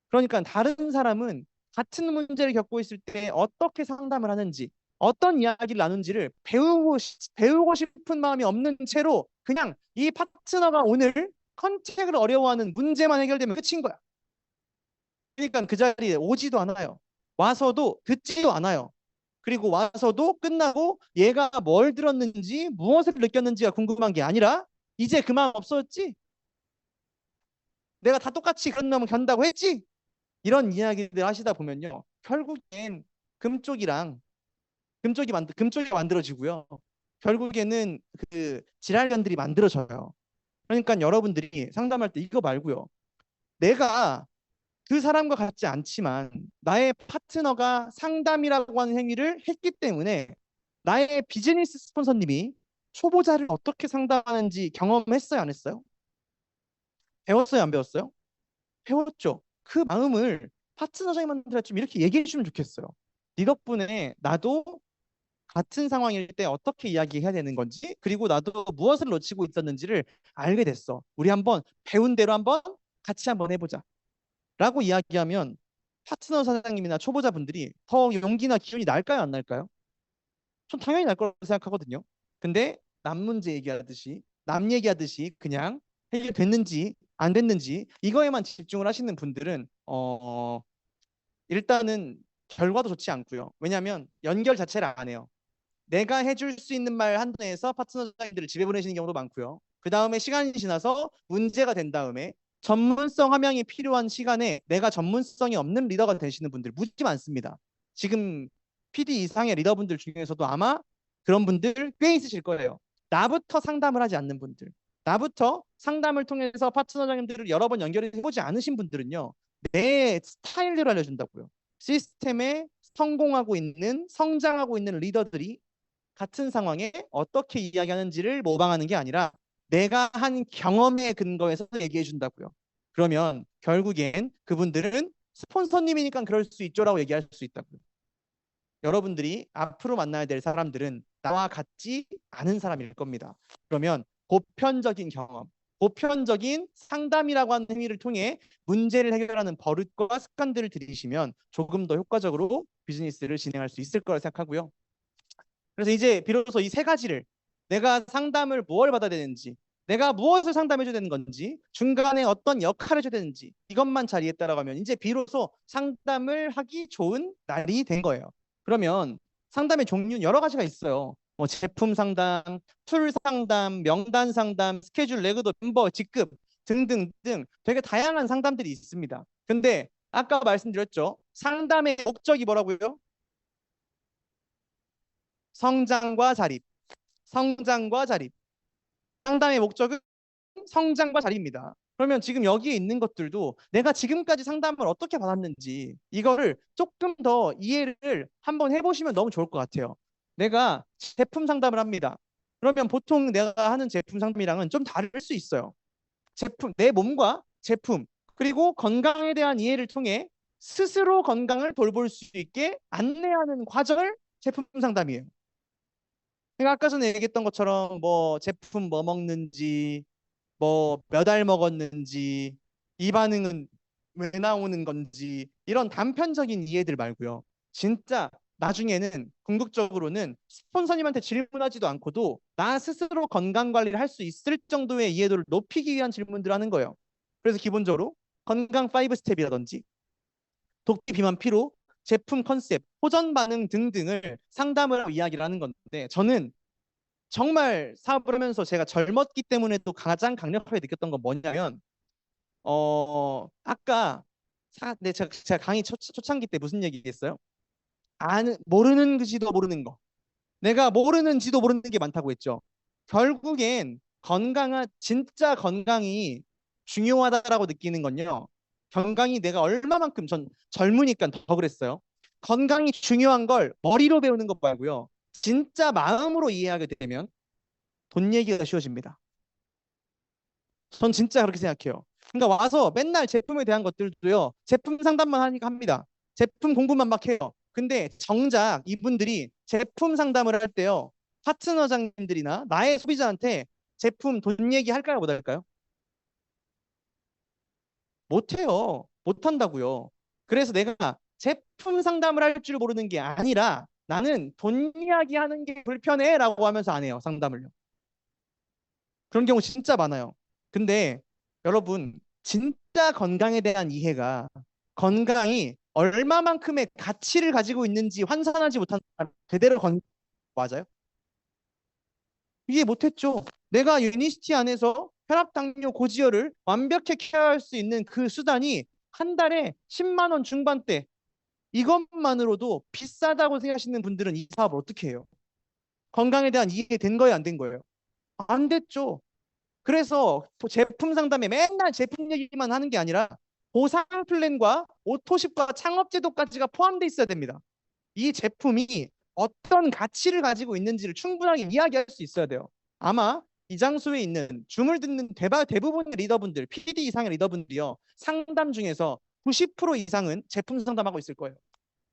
그러니까 다른 사람은 같은 문제를 겪고 있을 때 어떻게 상담을 하는지, 어떤 이야기를 나눈지를 배우고 싶은 마음이 없는 채로 그냥 이 파트너가 오늘 컨택을 어려워하는 문제만 해결되면 끝인 거야. 그러니까 그 자리에 오지도 않아요. 와서도 듣지도 않아요. 그리고 와서도 끝나고 얘가 뭘 들었는지 무엇을 느꼈는지가 궁금한 게 아니라 이제 그 마음 없어졌지? 내가 다 똑같이 그런 놈을 견다고 했지? 이런 이야기들 하시다 보면요. 결국엔 금쪽이랑 금쪽이 만들어지고요. 결국에는 그 질환견들이 만들어져요. 그러니까 여러분들이 상담할 때 이거 말고요. 내가 그 사람과 같지 않지만 나의 파트너가 상담이라고 하는 행위를 했기 때문에 나의 비즈니스 스폰서님이 초보자를 어떻게 상담하는지 경험했어요, 안 했어요? 배웠어요, 안 배웠어요? 배웠죠. 그 마음을 파트너장님한테 좀 이렇게 얘기해 주면 좋겠어요. 네 덕분에 나도 같은 상황일 때 어떻게 이야기해야 되는 건지, 그리고 나도 무엇을 놓치고 있었는지를 알게 됐어. 우리 한번 배운 대로 한번 같이 한번 해보자. 라고 이야기하면 파트너 사장님이나 초보자분들이 더 용기나 기운이 날까요, 안 날까요? 전 당연히 날 거라고 생각하거든요. 근데 남 문제 얘기하듯이, 남 얘기하듯이 그냥 해결됐는지 안 됐는지 이거에만 집중을 하시는 분들은 일단은 결과도 좋지 않고요. 왜냐하면 연결 자체를 안 해요. 내가 해줄 수 있는 말 한도에서 파트너들을 집에 보내시는 경우도 많고요. 그 다음에 시간이 지나서 문제가 된 다음에 전문성 함양이 필요한 시간에 내가 전문성이 없는 리더가 되시는 분들 무지 많습니다. 지금 PD 이상의 리더분들 중에서도 아마 그런 분들 꽤 있으실 거예요. 나부터 상담을 하지 않는 분들, 나부터 상담을 통해서 파트너장님들을 여러 번 연결해보지 않으신 분들은요. 내 스타일대로 알려준다고요. 시스템에 성공하고 있는, 성장하고 있는 리더들이 같은 상황에 어떻게 이야기하는지를 모방하는 게 아니라 내가 한 경험에 근거해서 얘기해 준다고요. 그러면 결국엔 그분들은 스폰서님이니까 그럴 수 있죠라고 얘기할 수 있다고요. 여러분들이 앞으로 만나야 될 사람들은 나와 같지 않은 사람일 겁니다. 그러면 보편적인 경험, 보편적인 상담이라고 하는 행위를 통해 문제를 해결하는 버릇과 습관들을 들이시면 조금 더 효과적으로 비즈니스를 진행할 수 있을 거라 생각하고요. 그래서 이제 비로소 이 세 가지를 내가 상담을 무엇을 받아야 되는지, 내가 무엇을 상담해줘야 되는 건지, 중간에 어떤 역할을 해줘야 되는지 이것만 잘 이해했다라고 하면 이제 비로소 상담을 하기 좋은 날이 된 거예요. 그러면 상담의 종류는 여러 가지가 있어요. 뭐 제품 상담, 툴 상담, 명단 상담, 스케줄 레그도 멤버 직급 등등등 되게 다양한 상담들이 있습니다. 근데 아까 말씀드렸죠. 상담의 목적이 뭐라고요? 성장과 자립. 성장과 자립. 상담의 목적은 성장과 자립입니다. 그러면 지금 여기에 있는 것들도 내가 지금까지 상담을 어떻게 받았는지 이거를 조금 더 이해를 한번 해보시면 너무 좋을 것 같아요. 내가 제품 상담을 합니다. 그러면 보통 내가 하는 제품 상담이랑은 좀 다를 수 있어요. 제품, 내 몸과 제품, 그리고 건강에 대한 이해를 통해 스스로 건강을 돌볼 수 있게 안내하는 과정을 제품 상담이에요. 제가 아까 전에 얘기했던 것처럼 뭐 제품 뭐 먹는지 뭐 몇 알 먹었는지 이 반응은 왜 나오는 건지 이런 단편적인 이해들 말고요. 진짜 나중에는 궁극적으로는 스폰서님한테 질문하지도 않고도 나 스스로 건강 관리를 할 수 있을 정도의 이해도를 높이기 위한 질문들을 하는 거예요. 그래서 기본적으로 건강 5 스텝이라든지 도끼, 비만, 피로, 제품 컨셉, 호전 반응 등등을 상담을 하고 이야기를 하는 건데, 저는 정말 사업을 하면서 제가 젊었기 때문에 또 가장 강력하게 느꼈던 건 뭐냐면, 아까 네, 제가 강의 초창기 때 무슨 얘기했어요? 모르는지도 모르는 거. 내가 모르는지도 모르는 게 많다고 했죠. 결국엔 진짜 건강이 중요하다라고 느끼는 건요. 건강이 내가 얼마만큼 전 젊으니까 더 그랬어요. 건강이 중요한 걸 머리로 배우는 것 말고요. 진짜 마음으로 이해하게 되면 돈 얘기가 쉬워집니다. 전 진짜 그렇게 생각해요. 그러니까 와서 맨날 제품에 대한 것들도요. 제품 상담만 하니까 합니다. 제품 공부만 막 해요. 근데 정작 이분들이 제품 상담을 할 때요. 파트너장님들이나 나의 소비자한테 제품 돈 얘기 할까요? 못 할까요? 못 해요. 못 한다고요. 그래서 내가 제품 상담을 할 줄 모르는 게 아니라 나는 돈 이야기 하는 게 불편해라고 하면서 안 해요. 상담을요. 그런 경우 진짜 많아요. 근데 여러분, 진짜 건강에 대한 이해가 건강이 얼마만큼의 가치를 가지고 있는지 환산하지 못한 사람 제대로 맞아요? 이해 못했죠. 내가 유니시티 안에서 혈압, 당뇨, 고지혈을 완벽히 케어할 수 있는 그 수단이 한 달에 10만 원 중반대 이것만으로도 비싸다고 생각하시는 분들은 이 사업을 어떻게 해요? 건강에 대한 이해 된 거예요, 안 된 거예요? 안 됐죠. 그래서 제품 상담에 맨날 제품 얘기만 하는 게 아니라 보상 플랜과 오토십과 창업제도까지가 포함되어 있어야 됩니다. 이 제품이 어떤 가치를 가지고 있는지를 충분하게 이야기할 수 있어야 돼요. 아마 이 장소에 있는 줌을 듣는 대부분의 리더분들, PD 이상의 리더분들이요. 상담 중에서 90% 이상은 제품 상담하고 있을 거예요.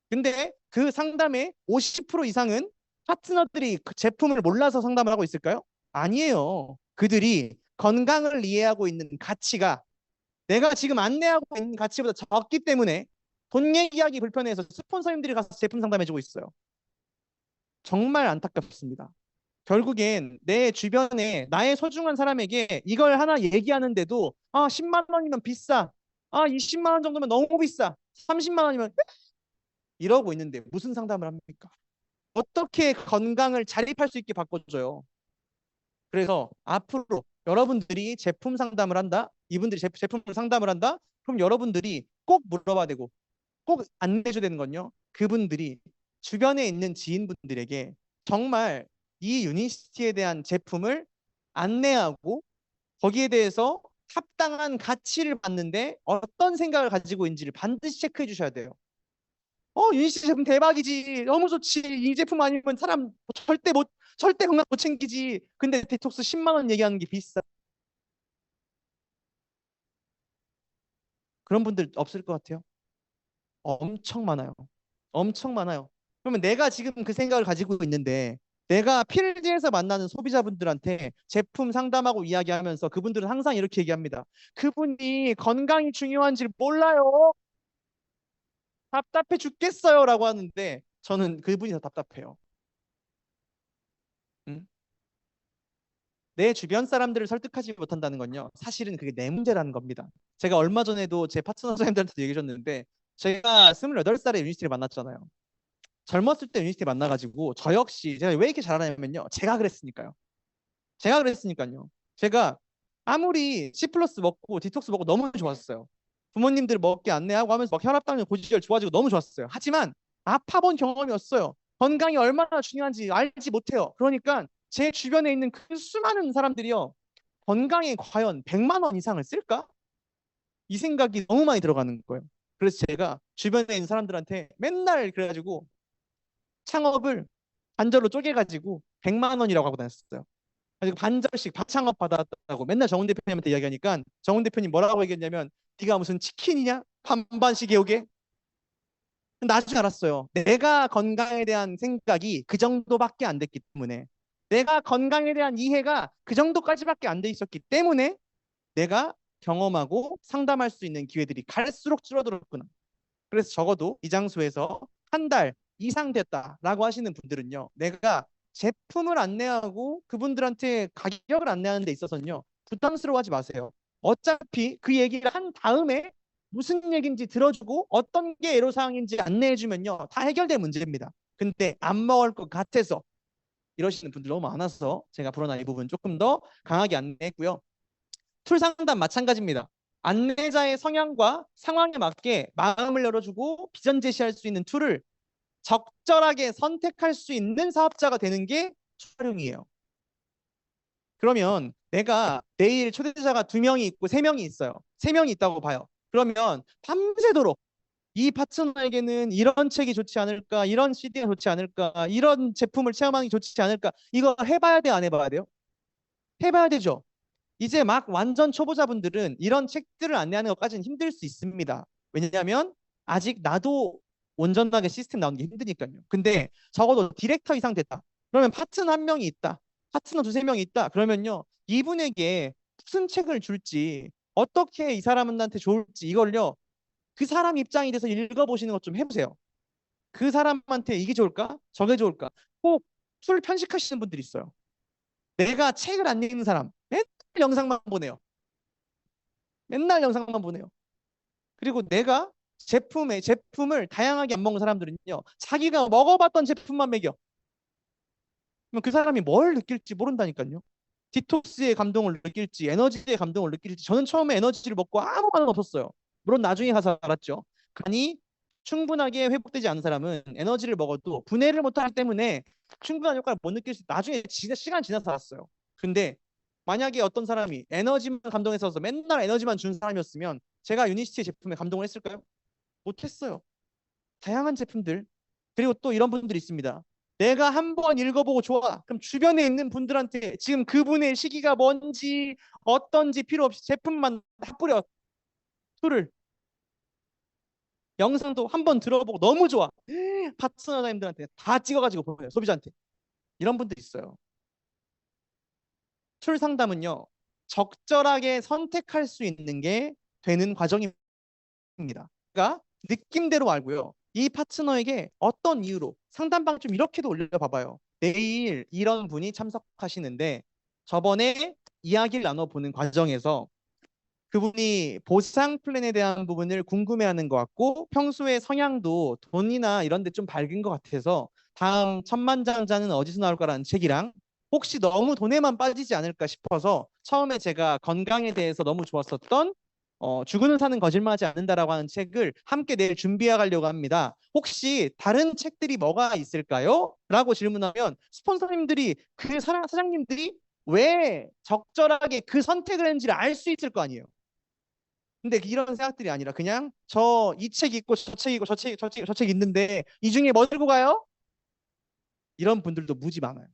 근데 그 상담의 50% 이상은 파트너들이 그 제품을 몰라서 상담을 하고 있을까요? 아니에요. 그들이 건강을 이해하고 있는 가치가 내가 지금 안내하고 있는 가치보다 적기 때문에 돈 얘기하기 불편해서 스폰서님들이 가서 제품 상담해주고 있어요. 정말 안타깝습니다. 결국엔 내 주변에 나의 소중한 사람에게 이걸 하나 얘기하는데도 10만 원이면 비싸. 20만 원 정도면 너무 비싸. 30만 원이면 이러고 있는데 무슨 상담을 합니까? 어떻게 건강을 자립할 수 있게 바꿔줘요? 그래서 앞으로 여러분들이 제품 상담을 한다. 이분들이 제품을 상담을 한다. 그럼 여러분들이 꼭 물어봐야 되고 꼭 안내줘야 되는 건요. 그분들이 주변에 있는 지인분들에게 정말 이 유니시티에 대한 제품을 안내하고 거기에 대해서 합당한 가치를 받는데 어떤 생각을 가지고 있는지를 반드시 체크해 주셔야 돼요. 유니시티 제품 대박이지. 너무 좋지. 이 제품 아니면 사람 절대 건강 못 챙기지. 근데 디톡스 10만 원 얘기하는 게 비싸. 그런 분들 없을 것 같아요. 엄청 많아요. 엄청 많아요. 그러면 내가 지금 그 생각을 가지고 있는데 내가 필드에서 만나는 소비자분들한테 제품 상담하고 이야기하면서 그분들은 항상 이렇게 얘기합니다. 그분이 건강이 중요한지를 몰라요. 답답해 죽겠어요라고 하는데 저는 그분이 더 답답해요. 응? 내 주변 사람들을 설득하지 못한다는 건요. 사실은 그게 내 문제라는 겁니다. 제가 얼마 전에도 제 파트너 선생님들한테 얘기해 줬는데 제가 28살에 유니스티를 만났잖아요. 젊었을 때 유니스티 만나가지고 저 역시 제가 왜 이렇게 잘하냐면요. 제가 그랬으니까요. 제가 아무리 C 플러스 먹고 디톡스 먹고 너무 좋았어요. 부모님들 먹게 안내하고 하면서 막 혈압, 당뇨, 고지혈 좋아지고 너무 좋았어요. 하지만 아파본 경험이 없어요. 건강이 얼마나 중요한지 알지 못해요. 그러니까 제 주변에 있는 그 수많은 사람들이요. 건강에 과연 100만 원 이상을 쓸까? 이 생각이 너무 많이 들어가는 거예요. 그래서 제가 주변에 있는 사람들한테 맨날 그래가지고 창업을 반절로 쪼개가지고 100만 원이라고 하고 다녔어요. 그래서 반절씩 반창업 받았다고 맨날 정훈 대표님한테 이야기하니까 정훈 대표님 뭐라고 얘기했냐면 네가 무슨 치킨이냐? 반반씩 해오게? 나중에 알았어요. 내가 건강에 대한 생각이 그 정도밖에 안 됐기 때문에 내가 건강에 대한 이해가 그 정도까지밖에 안 돼 있었기 때문에 내가 경험하고 상담할 수 있는 기회들이 갈수록 줄어들었구나. 그래서 적어도 이 장소에서 한 달 이상 됐다라고 하시는 분들은요. 내가 제품을 안내하고 그분들한테 가격을 안내하는 데 있어서는요. 부담스러워하지 마세요. 어차피 그 얘기를 한 다음에 무슨 얘기인지 들어주고 어떤 게 애로사항인지 안내해주면요, 다 해결될 문제입니다. 근데 안 먹을 것 같아서 이러시는 분들 너무 많아서 제가 불어난 이 부분 조금 더 강하게 안내했고요. 툴 상담 마찬가지입니다. 안내자의 성향과 상황에 맞게 마음을 열어주고 비전 제시할 수 있는 툴을 적절하게 선택할 수 있는 사업자가 되는 게 촬영이에요. 그러면 내가 내일 초대자가 2명이 있고 3명이 있어요. 3명이 있다고 봐요. 그러면 밤새도록 이 파트너에게는 이런 책이 좋지 않을까, 이런 CD가 좋지 않을까, 이런 제품을 체험하는 게 좋지 않을까, 이거 해봐야 돼, 안 해봐야 돼요? 해봐야 되죠. 이제 막 완전 초보자분들은 이런 책들을 안내하는 것까지는 힘들 수 있습니다. 왜냐하면 아직 나도 온전하게 시스템 나오는 게 힘드니까요. 근데 적어도 디렉터 이상 됐다. 그러면 파트너 1명이 있다. 파트너 2, 3명이 있다. 그러면요, 이분에게 무슨 책을 줄지, 어떻게 이 사람한테 좋을지 이걸요, 그 사람 입장이 돼서 읽어보시는 것 좀 해보세요. 그 사람한테 이게 좋을까? 저게 좋을까? 꼭 술 편식하시는 분들이 있어요. 내가 책을 안 읽는 사람, 맨날 영상만 보내요. 맨날 영상만 보내요. 그리고 내가 제품을 다양하게 안 먹는 사람들은요, 자기가 먹어봤던 제품만 먹여. 그럼 그 사람이 뭘 느낄지 모른다니까요. 디톡스의 감동을 느낄지 에너지의 감동을 느낄지. 저는 처음에 에너지를 먹고 아무 반응 없었어요. 물론 나중에 가서 알았죠. 간이 충분하게 회복되지 않은 사람은 에너지를 먹어도 분해를 못하기 때문에 충분한 효과를 못 느낄 수 나중에 시간 지나서 알았어요. 근데 만약에 어떤 사람이 에너지만 감동했어서 맨날 에너지만 준 사람이었으면 제가 유니시티의 제품에 감동을 했을까요? 못했어요. 다양한 제품들. 그리고 또 이런 분들이 있습니다. 내가 한번 읽어보고 좋아. 그럼 주변에 있는 분들한테 지금 그분의 시기가 뭔지 어떤지 필요 없이 제품만 다 뿌려. 툴을. 영상도 한번 들어보고 너무 좋아. 파트너님들한테 다 찍어가지고 보여요. 소비자한테. 이런 분들 있어요. 툴 상담은요, 적절하게 선택할 수 있는 게 되는 과정입니다. 그러니까 느낌대로 알고요. 이 파트너에게 어떤 이유로 상담방 좀 이렇게도 올려봐봐요. 내일 이런 분이 참석하시는데 저번에 이야기를 나눠보는 과정에서 그분이 보상 플랜에 대한 부분을 궁금해하는 것 같고 평소에 성향도 돈이나 이런 데 좀 밝은 것 같아서 다음 천만장자는 어디서 나올까라는 책이랑 혹시 너무 돈에만 빠지지 않을까 싶어서 처음에 제가 건강에 대해서 너무 좋았었던 죽어는 사는 거짓말하지 않는다라고 하는 책을 함께 내일 준비해 가려고 합니다. 혹시 다른 책들이 뭐가 있을까요? 라고 질문하면 스폰서님들이 그 사장님들이 왜 적절하게 그 선택을 했는지를 알 수 있을 거 아니에요. 근데 이런 생각들이 아니라 그냥 저 이 책 있고 저 책 있고 저 책 있는데 이 중에 뭐 들고 가요? 이런 분들도 무지 많아요.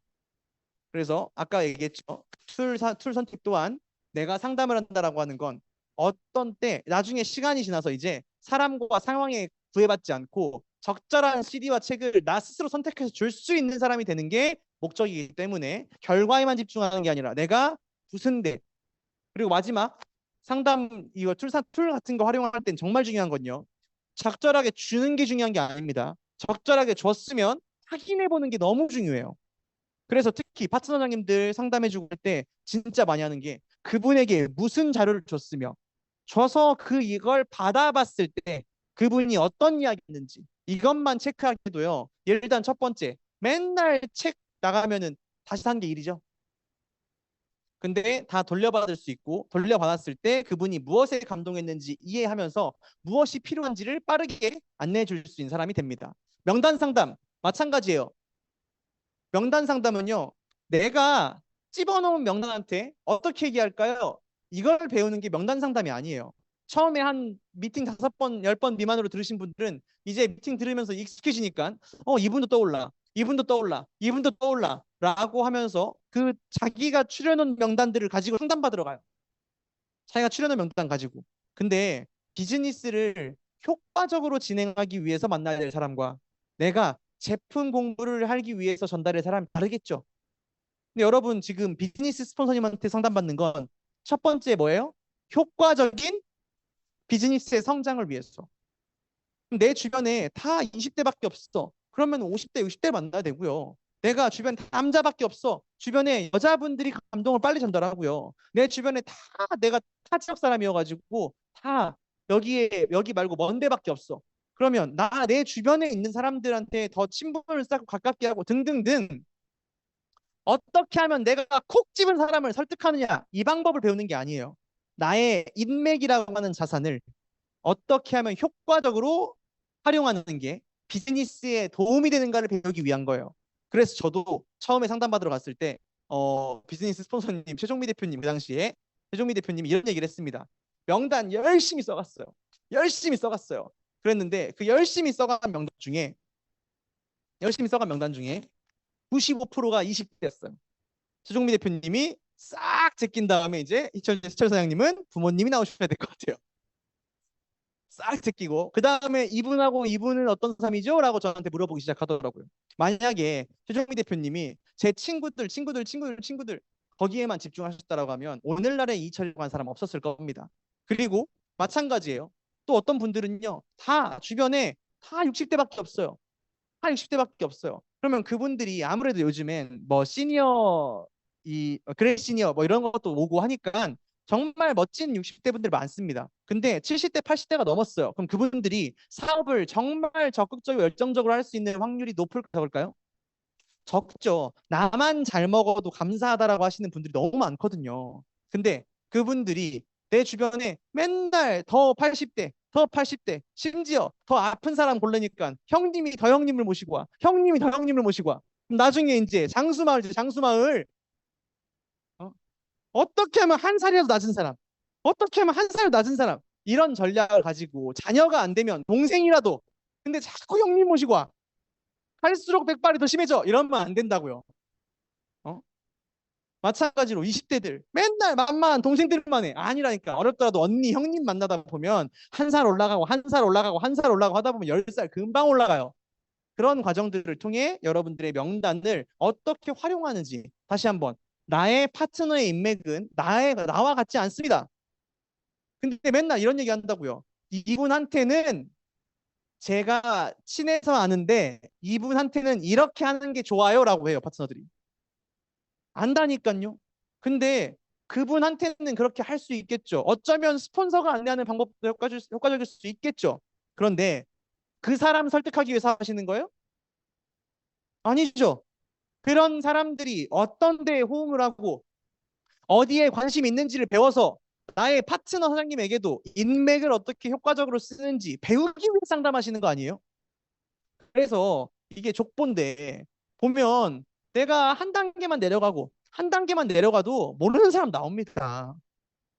그래서 아까 얘기했죠. 툴 선택 또한 내가 상담을 한다라고 하는 건 어떤 때 나중에 시간이 지나서 이제 사람과 상황에 구애받지 않고 적절한 CD와 책을 나 스스로 선택해서 줄 수 있는 사람이 되는 게 목적이기 때문에 결과에만 집중하는 게 아니라 내가 무슨 데 그리고 마지막 상담 이거 툴 같은 거 활용할 땐 정말 중요한 건요. 적절하게 주는 게 중요한 게 아닙니다. 적절하게 줬으면 확인해 보는 게 너무 중요해요. 그래서 특히 파트너장님들 상담해주고 할 때 진짜 많이 하는 게 그분에게 무슨 자료를 줬으며 줘서 이걸 받아봤을 때 그분이 어떤 이야기 했는지 이것만 체크하기도요. 일단 첫 번째, 맨날 책 나가면은 다시 사는 게 일이죠. 근데 다 돌려받을 수 있고 돌려받았을 때 그분이 무엇에 감동했는지 이해하면서 무엇이 필요한지를 빠르게 안내해 줄 수 있는 사람이 됩니다. 명단 상담 마찬가지예요. 명단 상담은요, 내가 집어넣은 명단한테 어떻게 얘기할까요? 이걸 배우는 게 명단 상담이 아니에요. 처음에 한 미팅 5번, 10번 미만으로 들으신 분들은 이제 미팅 들으면서 익숙해지니까 이분도 떠올라, 이분도 떠올라, 이분도 떠올라 라고 하면서 그 자기가 추려놓은 명단들을 가지고 상담받으러 가요. 자기가 추려놓은 명단 가지고. 근데 비즈니스를 효과적으로 진행하기 위해서 만나야 될 사람과 내가 제품 공부를 하기 위해서 전달할 사람이 다르겠죠. 근데 여러분 지금 비즈니스 스폰서님한테 상담받는 건 첫 번째 뭐예요? 효과적인 비즈니스의 성장을 위해서. 내 주변에 다 20대밖에 없어. 그러면 50대, 60대 만나야 되고요. 내가 주변 남자밖에 없어. 주변에 여자분들이 감동을 빨리 전달하고요. 내 주변에 다 내가 타 지역 사람이어가지고 다 여기 말고 먼 데밖에 없어. 그러면 나 내 주변에 있는 사람들한테 더 친분을 쌓고 가깝게 하고 등등등 어떻게 하면 내가 콕 집은 사람을 설득하느냐 이 방법을 배우는 게 아니에요. 나의 인맥이라고 하는 자산을 어떻게 하면 효과적으로 활용하는 게 비즈니스에 도움이 되는가를 배우기 위한 거예요. 그래서 저도 처음에 상담받으러 갔을 때 비즈니스 스폰서님 최종미 대표님 그 당시에 최종미 대표님이 이런 얘기를 했습니다. 명단 열심히 써갔어요. 열심히 써갔어요. 그랬는데 그 열심히 써간 명단 중에 95%가 20대였어요. 최종미 대표님이 싹 제낀 다음에 이제 희철 사장님은 부모님이 나오셔야 될 것 같아요. 싹 제끼고 그 다음에 이분하고 이분은 어떤 사람이죠? 라고 저한테 물어보기 시작하더라고요. 만약에 최종미 대표님이 제 친구들 거기에만 집중하셨다라고 하면 오늘날의 이철이라고 하는 사람 없었을 겁니다. 그리고 마찬가지예요. 또 어떤 분들은요. 다 주변에 다 60대밖에 없어요. 다 60대밖에 없어요. 그러면 그분들이 아무래도 요즘엔 뭐 시니어 그레이 시니어 뭐 이런 것도 오고 하니까 정말 멋진 60대 분들 많습니다. 근데 70대, 80대가 넘었어요. 그럼 그분들이 사업을 정말 적극적이고 열정적으로 할 수 있는 확률이 높을까요? 적을까요? 적죠. 나만 잘 먹어도 감사하다라고 하시는 분들이 너무 많거든요. 근데 그분들이 내 주변에 맨날 더 80대, 심지어 더 아픈 사람 고르니까 형님이 더 형님을 모시고 와. 형님이 더 형님을 모시고 와. 그럼 나중에 이제 장수마을 어? 어떻게 하면 한 살이라도 낮은 사람, 어떻게 하면 한 살이라도 낮은 사람 이런 전략을 가지고 자녀가 안 되면 동생이라도 근데 자꾸 형님 모시고 와. 갈수록 백발이 더 심해져. 이러면 안 된다고요. 어? 마찬가지로 20대들 맨날 만만한 동생들만 해. 아니라니까. 어렵더라도 언니, 형님 만나다 보면 한 살 올라가고 한 살 올라가고 한 살 올라가고 하다 보면 10살 금방 올라가요. 그런 과정들을 통해 여러분들의 명단을 어떻게 활용하는지 다시 한번 나의 파트너의 인맥은 나와 같지 않습니다. 근데 맨날 이런 얘기 한다고요. 이분한테는 제가 친해서 아는데 이분한테는 이렇게 하는 게 좋아요라고 해요. 파트너들이. 안다니까요. 근데 그분한테는 그렇게 할 수 있겠죠. 어쩌면 스폰서가 안내하는 방법도 효과적일 수 있겠죠. 그런데 그 사람 설득하기 위해서 하시는 거예요? 아니죠. 그런 사람들이 어떤 데에 호응을 하고 어디에 관심이 있는지를 배워서 나의 파트너 사장님에게도 인맥을 어떻게 효과적으로 쓰는지 배우기 위해 상담하시는 거 아니에요? 그래서 이게 족보인데 보면 내가 한 단계만 내려가고 한 단계만 내려가도 모르는 사람 나옵니다.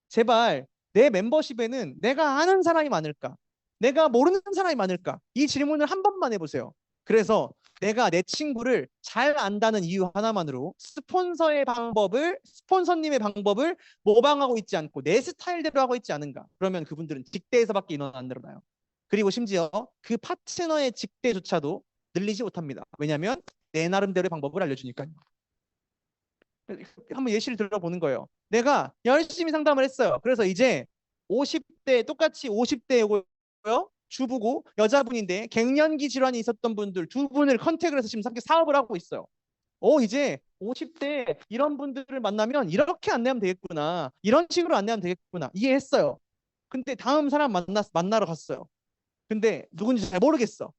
제발 내 멤버십에는 내가 아는 사람이 많을까? 내가 모르는 사람이 많을까? 이 질문을 한 번만 해보세요. 그래서 내가 내 친구를 잘 안다는 이유 하나만으로 스폰서님의 방법을 모방하고 있지 않고 내 스타일대로 하고 있지 않은가? 그러면 그분들은 직대에서밖에 인원 안 늘어나요. 그리고 심지어 그 파트너의 직대조차도 늘리지 못합니다. 왜냐하면 내 나름대로의 방법을 알려주니까요. 한번 예시를 들어보는 거예요. 내가 열심히 상담을 했어요. 그래서 이제 50대 똑같이 50대고요. 주부고 여자분인데 갱년기 질환이 있었던 분들 두 분을 컨택을 해서 지금 함께 사업을 하고 있어요. 이제 50대 이런 분들을 만나면 이렇게 안내하면 되겠구나. 이런 식으로 안내하면 되겠구나. 이해했어요. 근데 다음 사람 만나러 갔어요. 근데 누군지 잘 모르겠어.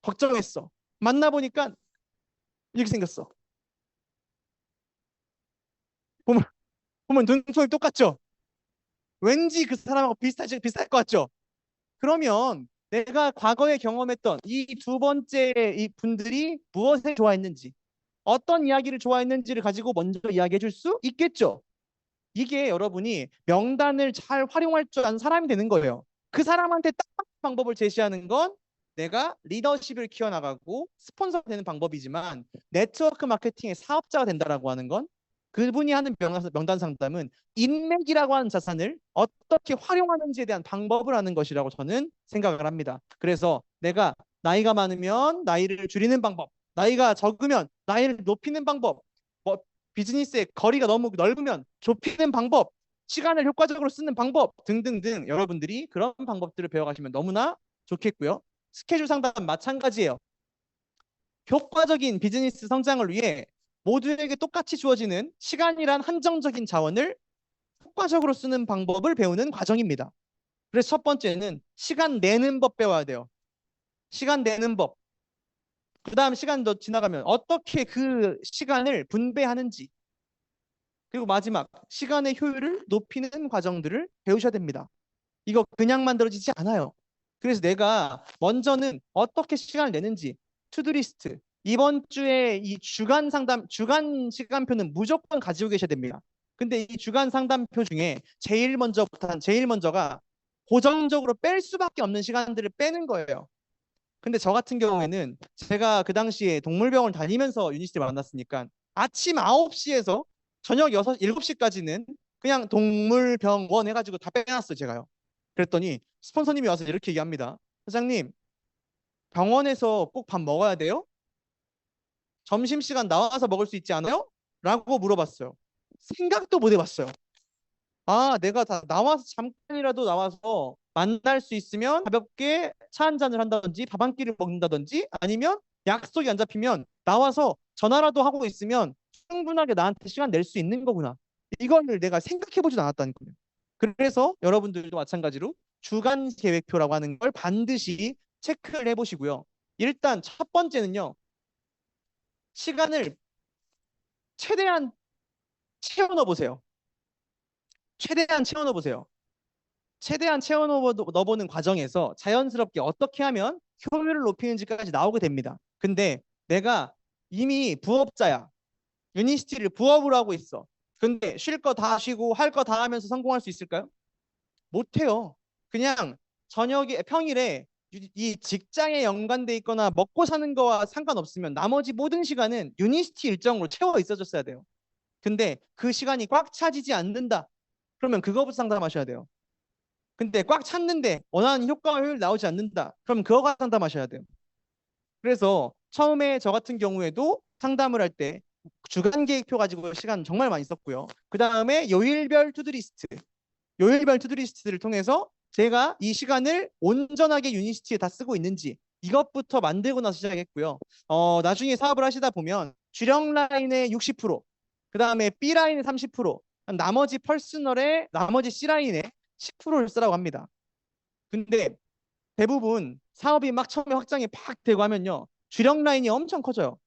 걱정했어. 만나보니까 이렇게 생겼어. 보면, 보면 눈썹이 똑같죠? 왠지 그 사람하고 비슷할 것 같죠? 그러면 내가 과거에 경험했던 이 두 번째 이 분들이 무엇을 좋아했는지, 어떤 이야기를 좋아했는지를 가지고 먼저 이야기해 줄 수 있겠죠? 이게 여러분이 명단을 잘 활용할 줄 아는 사람이 되는 거예요. 그 사람한테 딱 맞는 방법을 제시하는 건 내가 리더십을 키워나가고 스폰서가 되는 방법이지만 네트워크 마케팅의 사업자가 된다라고 하는 건 그분이 하는 명단 상담은 인맥이라고 하는 자산을 어떻게 활용하는지에 대한 방법을 하는 것이라고 저는 생각을 합니다. 그래서 내가 나이가 많으면 나이를 줄이는 방법, 나이가 적으면 나이를 높이는 방법, 뭐 비즈니스의 거리가 너무 넓으면 좁히는 방법, 시간을 효과적으로 쓰는 방법 등등등 여러분들이 그런 방법들을 배워가시면 너무나 좋겠고요. 스케줄 상담 마찬가지예요. 효과적인 비즈니스 성장을 위해 모두에게 똑같이 주어지는 시간이란 한정적인 자원을 효과적으로 쓰는 방법을 배우는 과정입니다. 그래서 첫 번째는 시간 내는 법 배워야 돼요. 시간 내는 법. 그 다음 시간 더 지나가면 어떻게 그 시간을 분배하는지. 그리고 마지막, 시간의 효율을 높이는 과정들을 배우셔야 됩니다. 이거 그냥 만들어지지 않아요. 그래서 내가 먼저는 어떻게 시간을 내는지, 투두리스트. 이번 주에 이 주간 상담, 주간 시간표는 무조건 가지고 계셔야 됩니다. 근데 이 주간 상담표 중에 제일 먼저가 고정적으로 뺄 수밖에 없는 시간들을 빼는 거예요. 근데 저 같은 경우에는 제가 그 당시에 동물병원 다니면서 유니스를 만났으니까 아침 9시에서 저녁 7시까지는 그냥 동물병원 해가지고 다 빼놨어요, 제가요. 그랬더니 스폰서님이 와서 이렇게 얘기합니다. 사장님, 병원에서 꼭 밥 먹어야 돼요? 점심시간 나와서 먹을 수 있지 않아요? 라고 물어봤어요. 생각도 못 해봤어요. 아, 내가 다 나와서 잠깐이라도 나와서 만날 수 있으면 가볍게 차 한 잔을 한다든지 밥 한 끼를 먹는다든지 아니면 약속이 안 잡히면 나와서 전화라도 하고 있으면 충분하게 나한테 시간 낼 수 있는 거구나. 이거를 내가 생각해 보지도 않았다니까요. 그래서 여러분들도 마찬가지로 주간 계획표라고 하는 걸 반드시 체크를 해보시고요. 일단 첫 번째는요. 시간을 최대한 채워 넣어 보세요. 최대한 채워 넣어 보세요. 최대한 채워 넣어보는 과정에서 자연스럽게 어떻게 하면 효율을 높이는지까지 나오게 됩니다. 근데 내가 이미 부업자야. 유니스티를 부업으로 하고 있어. 근데 쉴 거 다 쉬고 할 거 다 하면서 성공할 수 있을까요? 못해요. 그냥 저녁에 평일에 이 직장에 연관돼 있거나 먹고 사는 거와 상관없으면 나머지 모든 시간은 유니스티 일정으로 채워 있어줬어야 돼요. 근데 그 시간이 꽉 차지지 않는다. 그러면 그거부터 상담하셔야 돼요. 근데 꽉 찼는데 원하는 효과와 효율이 나오지 않는다. 그럼 그거가 상담하셔야 돼요. 그래서 처음에 저 같은 경우에도 상담을 할 때 주간 계획표 가지고 시간 정말 많이 썼고요. 그 다음에 요일별 투두리스트를 통해서 제가 이 시간을 온전하게 유니시티에 다 쓰고 있는지 이것부터 만들고 나서 시작했고요. 나중에 사업을 하시다 보면 주력 라인의 60%, 그 다음에 B 라인의 30%, 나머지 퍼스널의 나머지 C 라인의 10%를 쓰라고 합니다. 근데 대부분 사업이 막 처음에 확장이 팍 되고 하면요. 주력 라인이 엄청 커져요.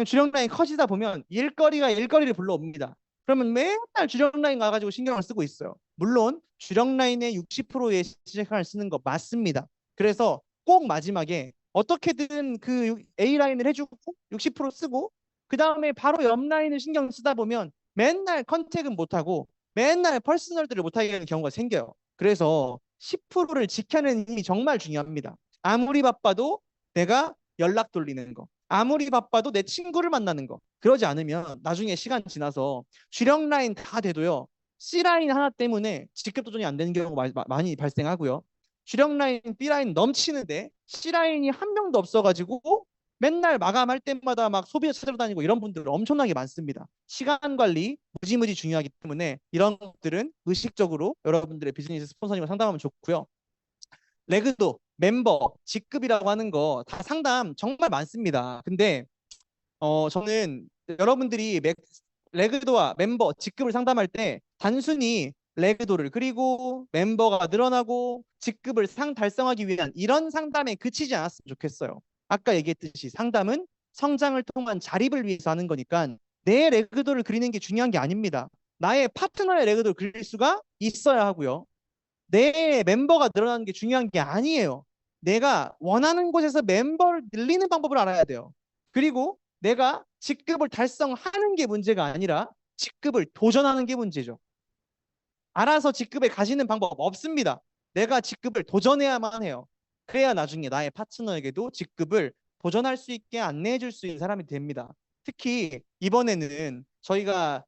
주력 라인 커지다 보면 일거리가 일거리를 불러옵니다. 그러면 맨날 주력 라인 가가지고 신경을 쓰고 있어요. 물론 주력 라인의 60%의 시간을 쓰는 거 맞습니다. 그래서 꼭 마지막에 어떻게든 그 A 라인을 해주고 60% 쓰고 그 다음에 바로 옆 라인을 신경 쓰다 보면 맨날 컨택은 못하고 맨날 퍼스널들을 못하게 되는 경우가 생겨요. 그래서 10%를 지켜내는 힘이 정말 중요합니다. 아무리 바빠도 내가 연락 돌리는 거. 아무리 바빠도 내 친구를 만나는 거. 그러지 않으면 나중에 시간 지나서 주력 라인 다 돼도요. C 라인 하나 때문에 직급 도전이 안 되는 경우가 많이 발생하고요. 주력 라인, B 라인 넘치는데 C 라인이 한 명도 없어가지고 맨날 마감할 때마다 막 소비자 찾으러 다니고 이런 분들 엄청나게 많습니다. 시간 관리 무지무지 중요하기 때문에 이런 것들은 의식적으로 여러분들의 비즈니스 스폰서님과 상담하면 좋고요. 레그도 멤버 직급이라고 하는 거 다 상담 정말 많습니다. 근데 저는 여러분들이 레그도와 멤버 직급을 상담할 때 단순히 레그도를 그리고 멤버가 늘어나고 직급을 달성하기 위한 이런 상담에 그치지 않았으면 좋겠어요. 아까 얘기했듯이 상담은 성장을 통한 자립을 위해서 하는 거니까 내 레그도를 그리는 게 중요한 게 아닙니다. 나의 파트너의 레그도를 그릴 수가 있어야 하고요. 내 멤버가 늘어나는 게 중요한 게 아니에요. 내가 원하는 곳에서 멤버를 늘리는 방법을 알아야 돼요. 그리고 내가 직급을 달성하는 게 문제가 아니라 직급을 도전하는 게 문제죠. 알아서 직급에 가시는 방법 없습니다. 내가 직급을 도전해야만 해요. 그래야 나중에 나의 파트너에게도 직급을 도전할 수 있게 안내해 줄 수 있는 사람이 됩니다. 특히 이번에는 저희가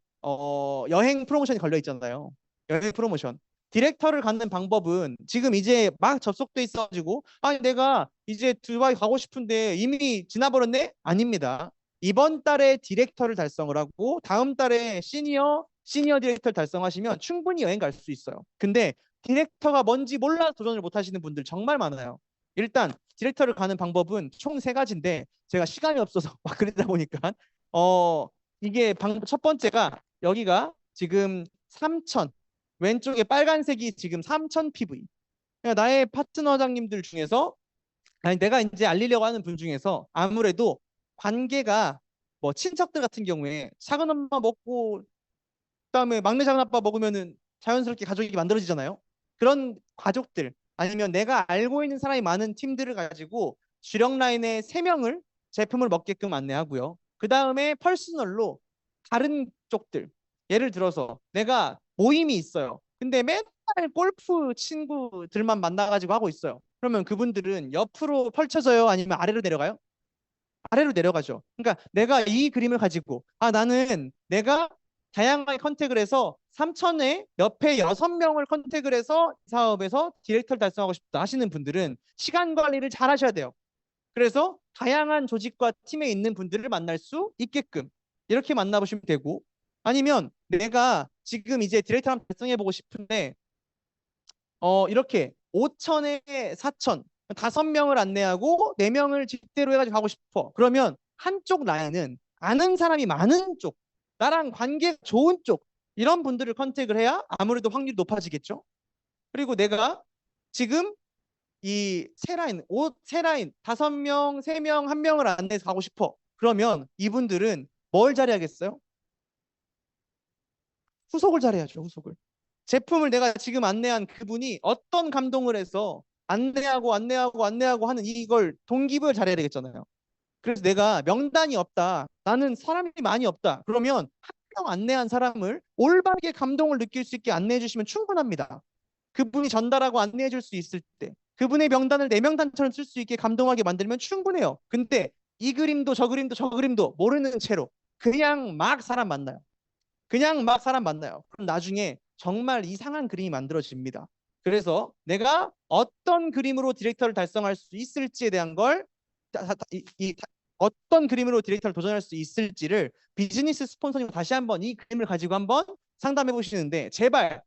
여행 프로모션이 걸려 있잖아요. 여행 프로모션. 디렉터를 갖는 방법은 지금 이제 막 접속돼 있어가지고 내가 이제 두바이 가고 싶은데 이미 지나버렸네? 아닙니다. 이번 달에 디렉터를 달성을 하고 다음 달에 시니어 디렉터를 달성하시면 충분히 여행 갈 수 있어요. 근데 디렉터가 뭔지 몰라 도전을 못 하시는 분들 정말 많아요. 일단 디렉터를 가는 방법은 총 세 가지인데 제가 시간이 없어서 막 그러다 보니까 이게 첫 번째가 여기가 지금 3000 왼쪽에 빨간색이 지금 3000 PV. 그러니까 나의 파트너장님들 중에서 아니 내가 이제 알리려고 하는 분 중에서 아무래도 관계가 뭐 친척들 같은 경우에 작은 엄마 먹고 그다음에 막내 작은 아빠 먹으면은 자연스럽게 가족이 만들어지잖아요. 그런 가족들 아니면 내가 알고 있는 사람이 많은 팀들을 가지고 주력 라인에 3명을 제품을 먹게끔 안내하고요. 그 다음에 퍼스널로 다른 쪽들 예를 들어서 내가 모임이 있어요. 근데 맨날 골프 친구들만 만나가지고 하고 있어요. 그러면 그분들은 옆으로 펼쳐져요? 아니면 아래로 내려가요? 아래로 내려가죠. 그러니까 내가 이 그림을 가지고 나는 내가 다양하게 컨택을 해서 3천에 옆에 6명을 컨택을 해서 이 사업에서 디렉터를 달성하고 싶다 하시는 분들은 시간 관리를 잘 하셔야 돼요. 그래서 다양한 조직과 팀에 있는 분들을 만날 수 있게끔 이렇게 만나보시면 되고 아니면 내가 지금 이제 디렉터 한번 달성해보고 싶은데 이렇게 5천에 4천 5명을 안내하고 4명을 직대로 해가지고 가고 싶어. 그러면 한쪽 라인은 아는 사람이 많은 쪽, 나랑 관계 좋은 쪽 이런 분들을 컨택을 해야 아무래도 확률이 높아지겠죠. 그리고 내가 지금 이 세 라인 5명, 3명, 1명을 안내해서 가고 싶어. 그러면 이분들은 뭘 잘해야겠어요? 후속을 잘해야죠, 후속을. 제품을 내가 지금 안내한 그분이 어떤 감동을 해서 안내하고 하는 이걸 동기부여를 잘해야 되겠잖아요. 그래서 내가 명단이 없다. 나는 사람이 많이 없다. 그러면 한 명 안내한 사람을 올바르게 감동을 느낄 수 있게 안내해 주시면 충분합니다. 그분이 전달하고 안내해 줄 수 있을 때 그분의 명단을 내 명단처럼 쓸 수 있게 감동하게 만들면 충분해요. 근데 이 그림도 저 그림도 저 그림도 모르는 채로 그냥 막 사람 만나요. 그냥 막 사람 만나요. 그럼 나중에 정말 이상한 그림이 만들어집니다. 그래서 내가 어떤 그림으로 디렉터를 달성할 수 있을지에 대한 걸 어떤 그림으로 디렉터를 도전할 수 있을지를 비즈니스 스폰서님 다시 한번 이 그림을 가지고 한번 상담해 보시는데 제발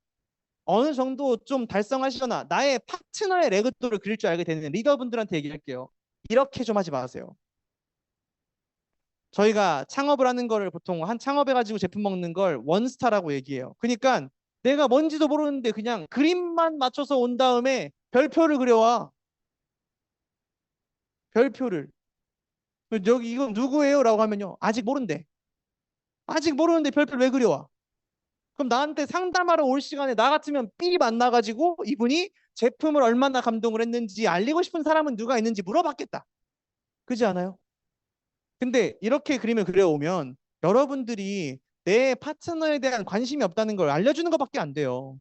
어느 정도 좀 달성하시거나 나의 파트너의 레그도를 그릴 줄 알게 되는 리더분들한테 얘기할게요. 이렇게 좀 하지 마세요. 저희가 창업을 하는 거를 보통 한 창업해가지고 제품 먹는 걸 원스타라고 얘기해요. 그러니까 내가 뭔지도 모르는데 그냥 그림만 맞춰서 온 다음에 별표를 그려와. 별표를. 여기 이건 누구예요? 라고 하면요. 아직 모른대. 아직 모르는데 별표를 왜 그려와? 그럼 나한테 상담하러 올 시간에 나 같으면 삐 만나가지고 이분이 제품을 얼마나 감동을 했는지 알리고 싶은 사람은 누가 있는지 물어봤겠다. 그지 않아요? 근데 이렇게 그림을 그려오면 여러분들이 내 파트너에 대한 관심이 없다는 걸 알려주는 것밖에 안 돼요.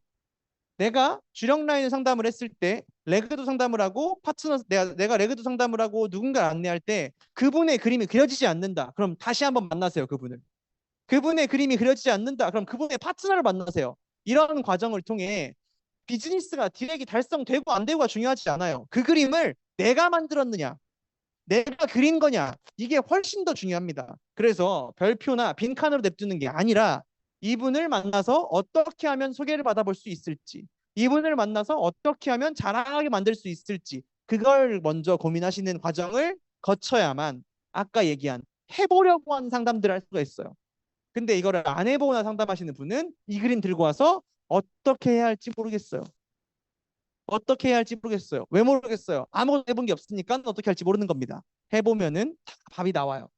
내가 주력 라인 상담을 했을 때 레그도 상담을 하고 내가 레그도 상담을 하고 누군가를 안내할 때 그분의 그림이 그려지지 않는다. 그럼 다시 한번 만나세요, 그분을. 그분의 그림이 그려지지 않는다. 그럼 그분의 파트너를 만나세요. 이런 과정을 통해 비즈니스가 디렉이 달성되고 안 되고가 중요하지 않아요. 그 그림을 내가 만들었느냐, 내가 그린 거냐 이게 훨씬 더 중요합니다. 그래서 별표나 빈칸으로 냅두는 게 아니라 이분을 만나서 어떻게 하면 소개를 받아볼 수 있을지 이분을 만나서 어떻게 하면 자랑하게 만들 수 있을지 그걸 먼저 고민하시는 과정을 거쳐야만 아까 얘기한 해보려고 하는 상담들을 할 수가 있어요. 근데 이거를 안 해보거나 상담하시는 분은 이 그림 들고 와서 어떻게 해야 할지 모르겠어요. 어떻게 해야 할지 모르겠어요. 왜 모르겠어요? 아무것도 해본 게 없으니까 어떻게 할지 모르는 겁니다. 해보면은 다 답이 나와요.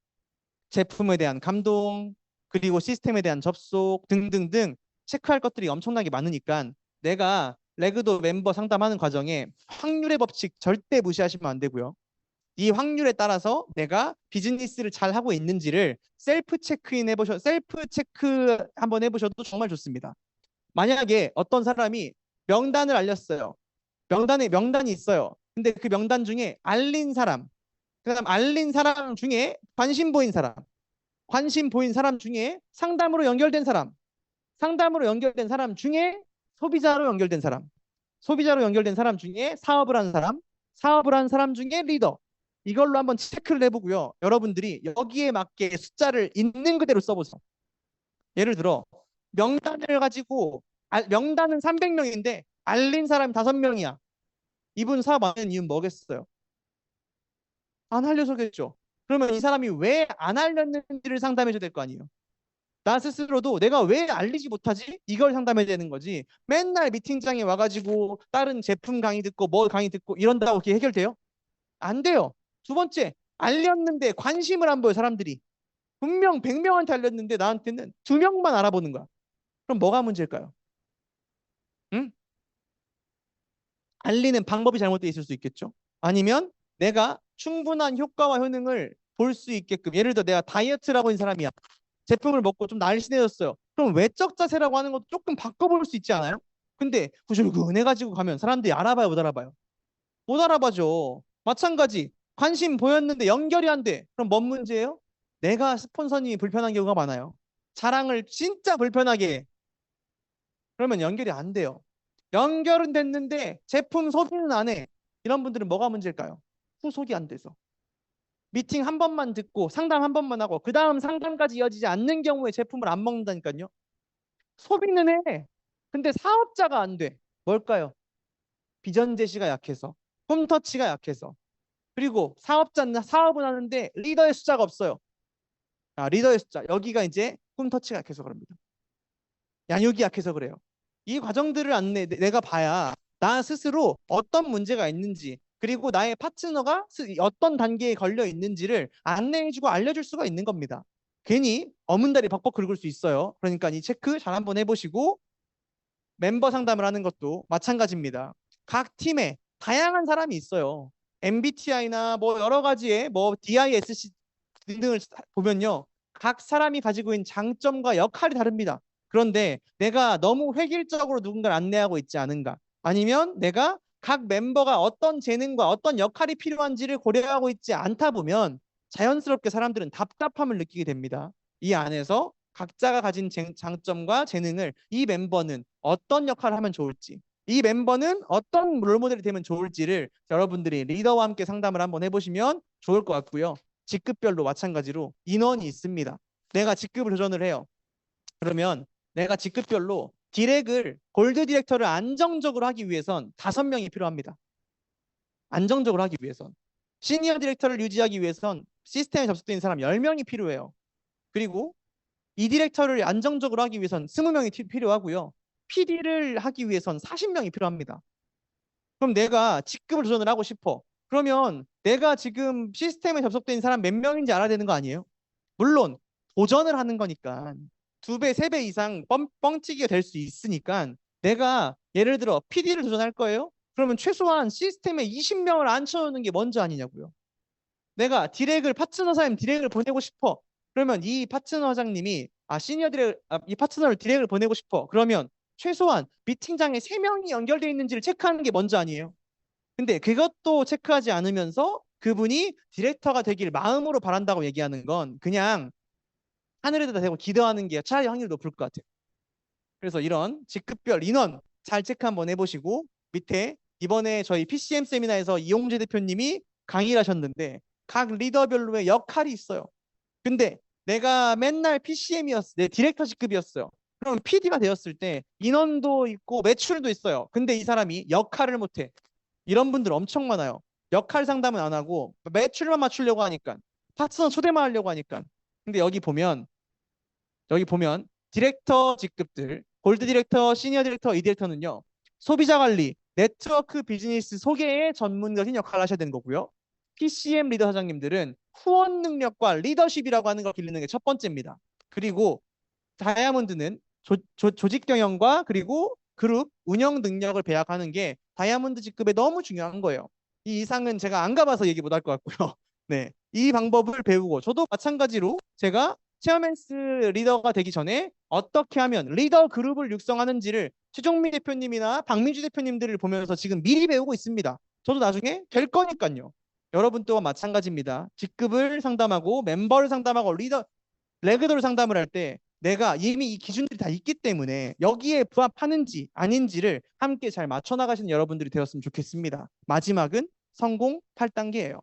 제품에 대한 감동, 그리고 시스템에 대한 접속 등등등 체크할 것들이 엄청나게 많으니까 내가 레그도 멤버 상담하는 과정에 확률의 법칙 절대 무시하시면 안 되고요. 이 확률에 따라서 내가 비즈니스를 잘 하고 있는지를 셀프 체크 한번 해보셔도 정말 좋습니다. 만약에 어떤 사람이 명단을 알렸어요. 명단이 있어요. 근데 그 명단 중에 그다음 알린 사람 중에 관심 보인 사람 중에 상담으로 연결된 사람 중에 소비자로 연결된 사람, 소비자로 연결된 사람 중에 사업을 한 사람 중에 리더. 이걸로 한번 체크를 해보고요. 여러분들이 여기에 맞게 숫자를 있는 그대로 써보세요. 예를 들어 명단을 가지고 명단은 300명인데 알린 사람이 5명이야. 이분 사업 안 하는 이유는 뭐겠어요? 안 하려서겠죠. 그러면 이 사람이 왜 안 알렸는지를 상담해 줘야 될 거 아니에요. 나 스스로도 내가 왜 알리지 못하지? 이걸 상담해야 되는 거지. 맨날 미팅장에 와가지고 다른 제품 강의 듣고 뭐 강의 듣고 이런다고 그게 해결돼요? 안 돼요. 두 번째, 알렸는데 관심을 안 보여, 사람들이. 분명 100명한테 알렸는데 나한테는 2명만 알아보는 거야. 그럼 뭐가 문제일까요? 응? 알리는 방법이 잘못되어 있을 수 있겠죠. 아니면 내가 충분한 효과와 효능을 볼 수 있게끔, 예를 들어 내가 다이어트라고 하는 사람이야. 제품을 먹고 좀 날씬해졌어요. 그럼 외적 자세라고 하는 것도 조금 바꿔볼 수 있지 않아요? 근데 후줄근해가지고 가면 사람들이 알아봐요, 못 알아봐요? 못 알아봐죠. 마찬가지. 관심 보였는데 연결이 안 돼. 그럼 뭔 문제예요? 내가 스폰서님이 불편한 경우가 많아요. 자랑을 진짜 불편하게 해. 그러면 연결이 안 돼요. 연결은 됐는데 제품 소비는 안 해. 이런 분들은 뭐가 문제일까요? 후속이 안 돼서. 미팅 한 번만 듣고 상담 한 번만 하고 그 다음 상담까지 이어지지 않는 경우에 제품을 안 먹는다니까요. 소비는 해. 근데 사업자가 안 돼. 뭘까요? 비전 제시가 약해서, 홈터치가 약해서. 그리고 사업자는 사업은 하는데 리더의 숫자가 없어요. 아, 리더의 숫자. 여기가 이제 홈터치가 약해서 그럽니다. 양육이 약해서 그래요. 이 과정들을 내가 봐야 나 스스로 어떤 문제가 있는지 그리고 나의 파트너가 어떤 단계에 걸려 있는지를 안내해주고 알려줄 수가 있는 겁니다. 괜히 어문다리 벅벅 긁을 수 있어요. 그러니까 이 체크 잘 한번 해보시고 멤버 상담을 하는 것도 마찬가지입니다. 각 팀에 다양한 사람이 있어요. MBTI나 뭐 여러 가지의 뭐 DISC 등등을 보면요. 각 사람이 가지고 있는 장점과 역할이 다릅니다. 그런데 내가 너무 획일적으로 누군가를 안내하고 있지 않은가? 아니면 내가 각 멤버가 어떤 재능과 어떤 역할이 필요한지를 고려하고 있지 않다 보면 자연스럽게 사람들은 답답함을 느끼게 됩니다. 이 안에서 각자가 가진 장점과 재능을 이 멤버는 어떤 역할을 하면 좋을지, 이 멤버는 어떤 롤모델이 되면 좋을지를 여러분들이 리더와 함께 상담을 한번 해보시면 좋을 것 같고요. 직급별로 마찬가지로 인원이 있습니다. 내가 직급을 도전을 해요. 그러면 내가 직급별로 골드 디렉터를 안정적으로 하기 위해선 5명이 필요합니다. 안정적으로 하기 위해선. 시니어 디렉터를 유지하기 위해선 시스템에 접속된 사람 10명이 필요해요. 그리고 이 디렉터를 안정적으로 하기 위해선 20명이 필요하고요. PD를 하기 위해선 40명이 필요합니다. 그럼 내가 직급을 도전을 하고 싶어. 그러면 내가 지금 시스템에 접속된 사람 몇 명인지 알아야 되는 거 아니에요? 물론 도전을 하는 거니까 2배, 3배 이상 뻥튀기가 될 수 있으니까 내가 예를 들어 PD를 도전할 거예요? 그러면 최소한 시스템에 20명을 앉혀놓는 게 먼저 아니냐고요. 내가 파트너 사님 디렉을 보내고 싶어. 그러면 이 파트너장님이 이 파트너를 디렉을 보내고 싶어. 그러면 최소한 미팅장에 3명이 연결되어 있는지를 체크하는 게 먼저 아니에요. 근데 그것도 체크하지 않으면서 그분이 디렉터가 되길 마음으로 바란다고 얘기하는 건 그냥 하늘에다 대고 기도하는 게 차라리 확률이 높을 것 같아요. 그래서 이런 직급별 인원 잘 체크 한번 해보시고 밑에 이번에 저희 PCM 세미나에서 이용재 대표님이 강의를 하셨는데 각 리더별로의 역할이 있어요. 근데 내가 맨날 PCM이었어. 내 디렉터 직급이었어요. 그럼 PD가 되었을 때 인원도 있고 매출도 있어요. 근데 이 사람이 역할을 못해. 이런 분들 엄청 많아요. 역할 상담은 안 하고 매출만 맞추려고 하니까 파트너 초대만 하려고 하니까. 근데 여기 보면 디렉터 직급들 골드 디렉터, 시니어 디렉터, 이 디렉터는요. 소비자 관리, 네트워크 비즈니스 소개의 전문가적인 역할을 하셔야 되는 거고요. PCM 리더 사장님들은 후원 능력과 리더십이라고 하는 걸 기르는 게 첫 번째입니다. 그리고 다이아몬드는 조직 경영과 그리고 그룹 운영 능력을 배양하는 게 다이아몬드 직급에 너무 중요한 거예요. 이 이상은 제가 안 가봐서 얘기 못 할 것 같고요. 네, 이 방법을 배우고 저도 마찬가지로 제가 체어맨스 리더가 되기 전에 어떻게 하면 리더 그룹을 육성하는지를 최종민 대표님이나 박민주 대표님들을 보면서 지금 미리 배우고 있습니다. 저도 나중에 될 거니까요. 여러분 또한 마찬가지입니다. 직급을 상담하고 멤버를 상담하고 레그돌 상담을 할 때 내가 이미 이 기준들이 다 있기 때문에 여기에 부합하는지 아닌지를 함께 잘 맞춰 나가시는 여러분들이 되었으면 좋겠습니다. 마지막은 성공 8단계예요.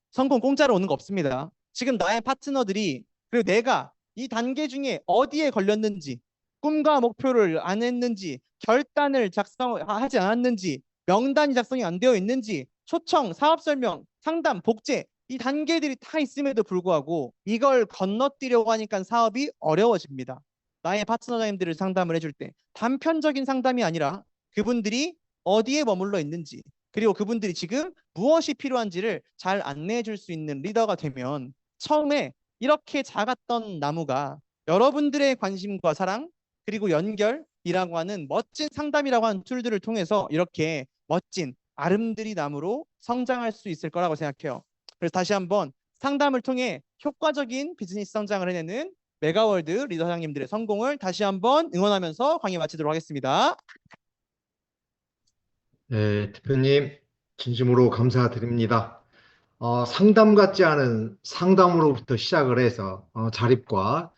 성공 공짜로 오는 거 없습니다. 지금 나의 파트너들이 그리고 내가 이 단계 중에 어디에 걸렸는지 꿈과 목표를 안 했는지 결단을 작성하지 않았는지 명단이 작성이 안 되어 있는지 초청, 사업 설명, 상담, 복제 이 단계들이 다 있음에도 불구하고 이걸 건너뛰려고 하니까 사업이 어려워집니다. 나의 파트너님들을 상담을 해줄 때 단편적인 상담이 아니라 그분들이 어디에 머물러 있는지 그리고 그분들이 지금 무엇이 필요한지를 잘 안내해 줄 수 있는 리더가 되면 처음에 이렇게 작았던 나무가 여러분들의 관심과 사랑 그리고 연결이라고 하는 멋진 상담이라고 하는 툴들을 통해서 이렇게 멋진 아름드리 나무로 성장할 수 있을 거라고 생각해요. 그래서 다시 한번 상담을 통해 효과적인 비즈니스 성장을 해내는 메가월드 리더 사장님들의 성공을 다시 한번 응원하면서 강의 마치도록 하겠습니다. 네, 대표님, 진심으로 감사드립니다. 상담 같지 않은 상담으로부터 시작을 해서 자립과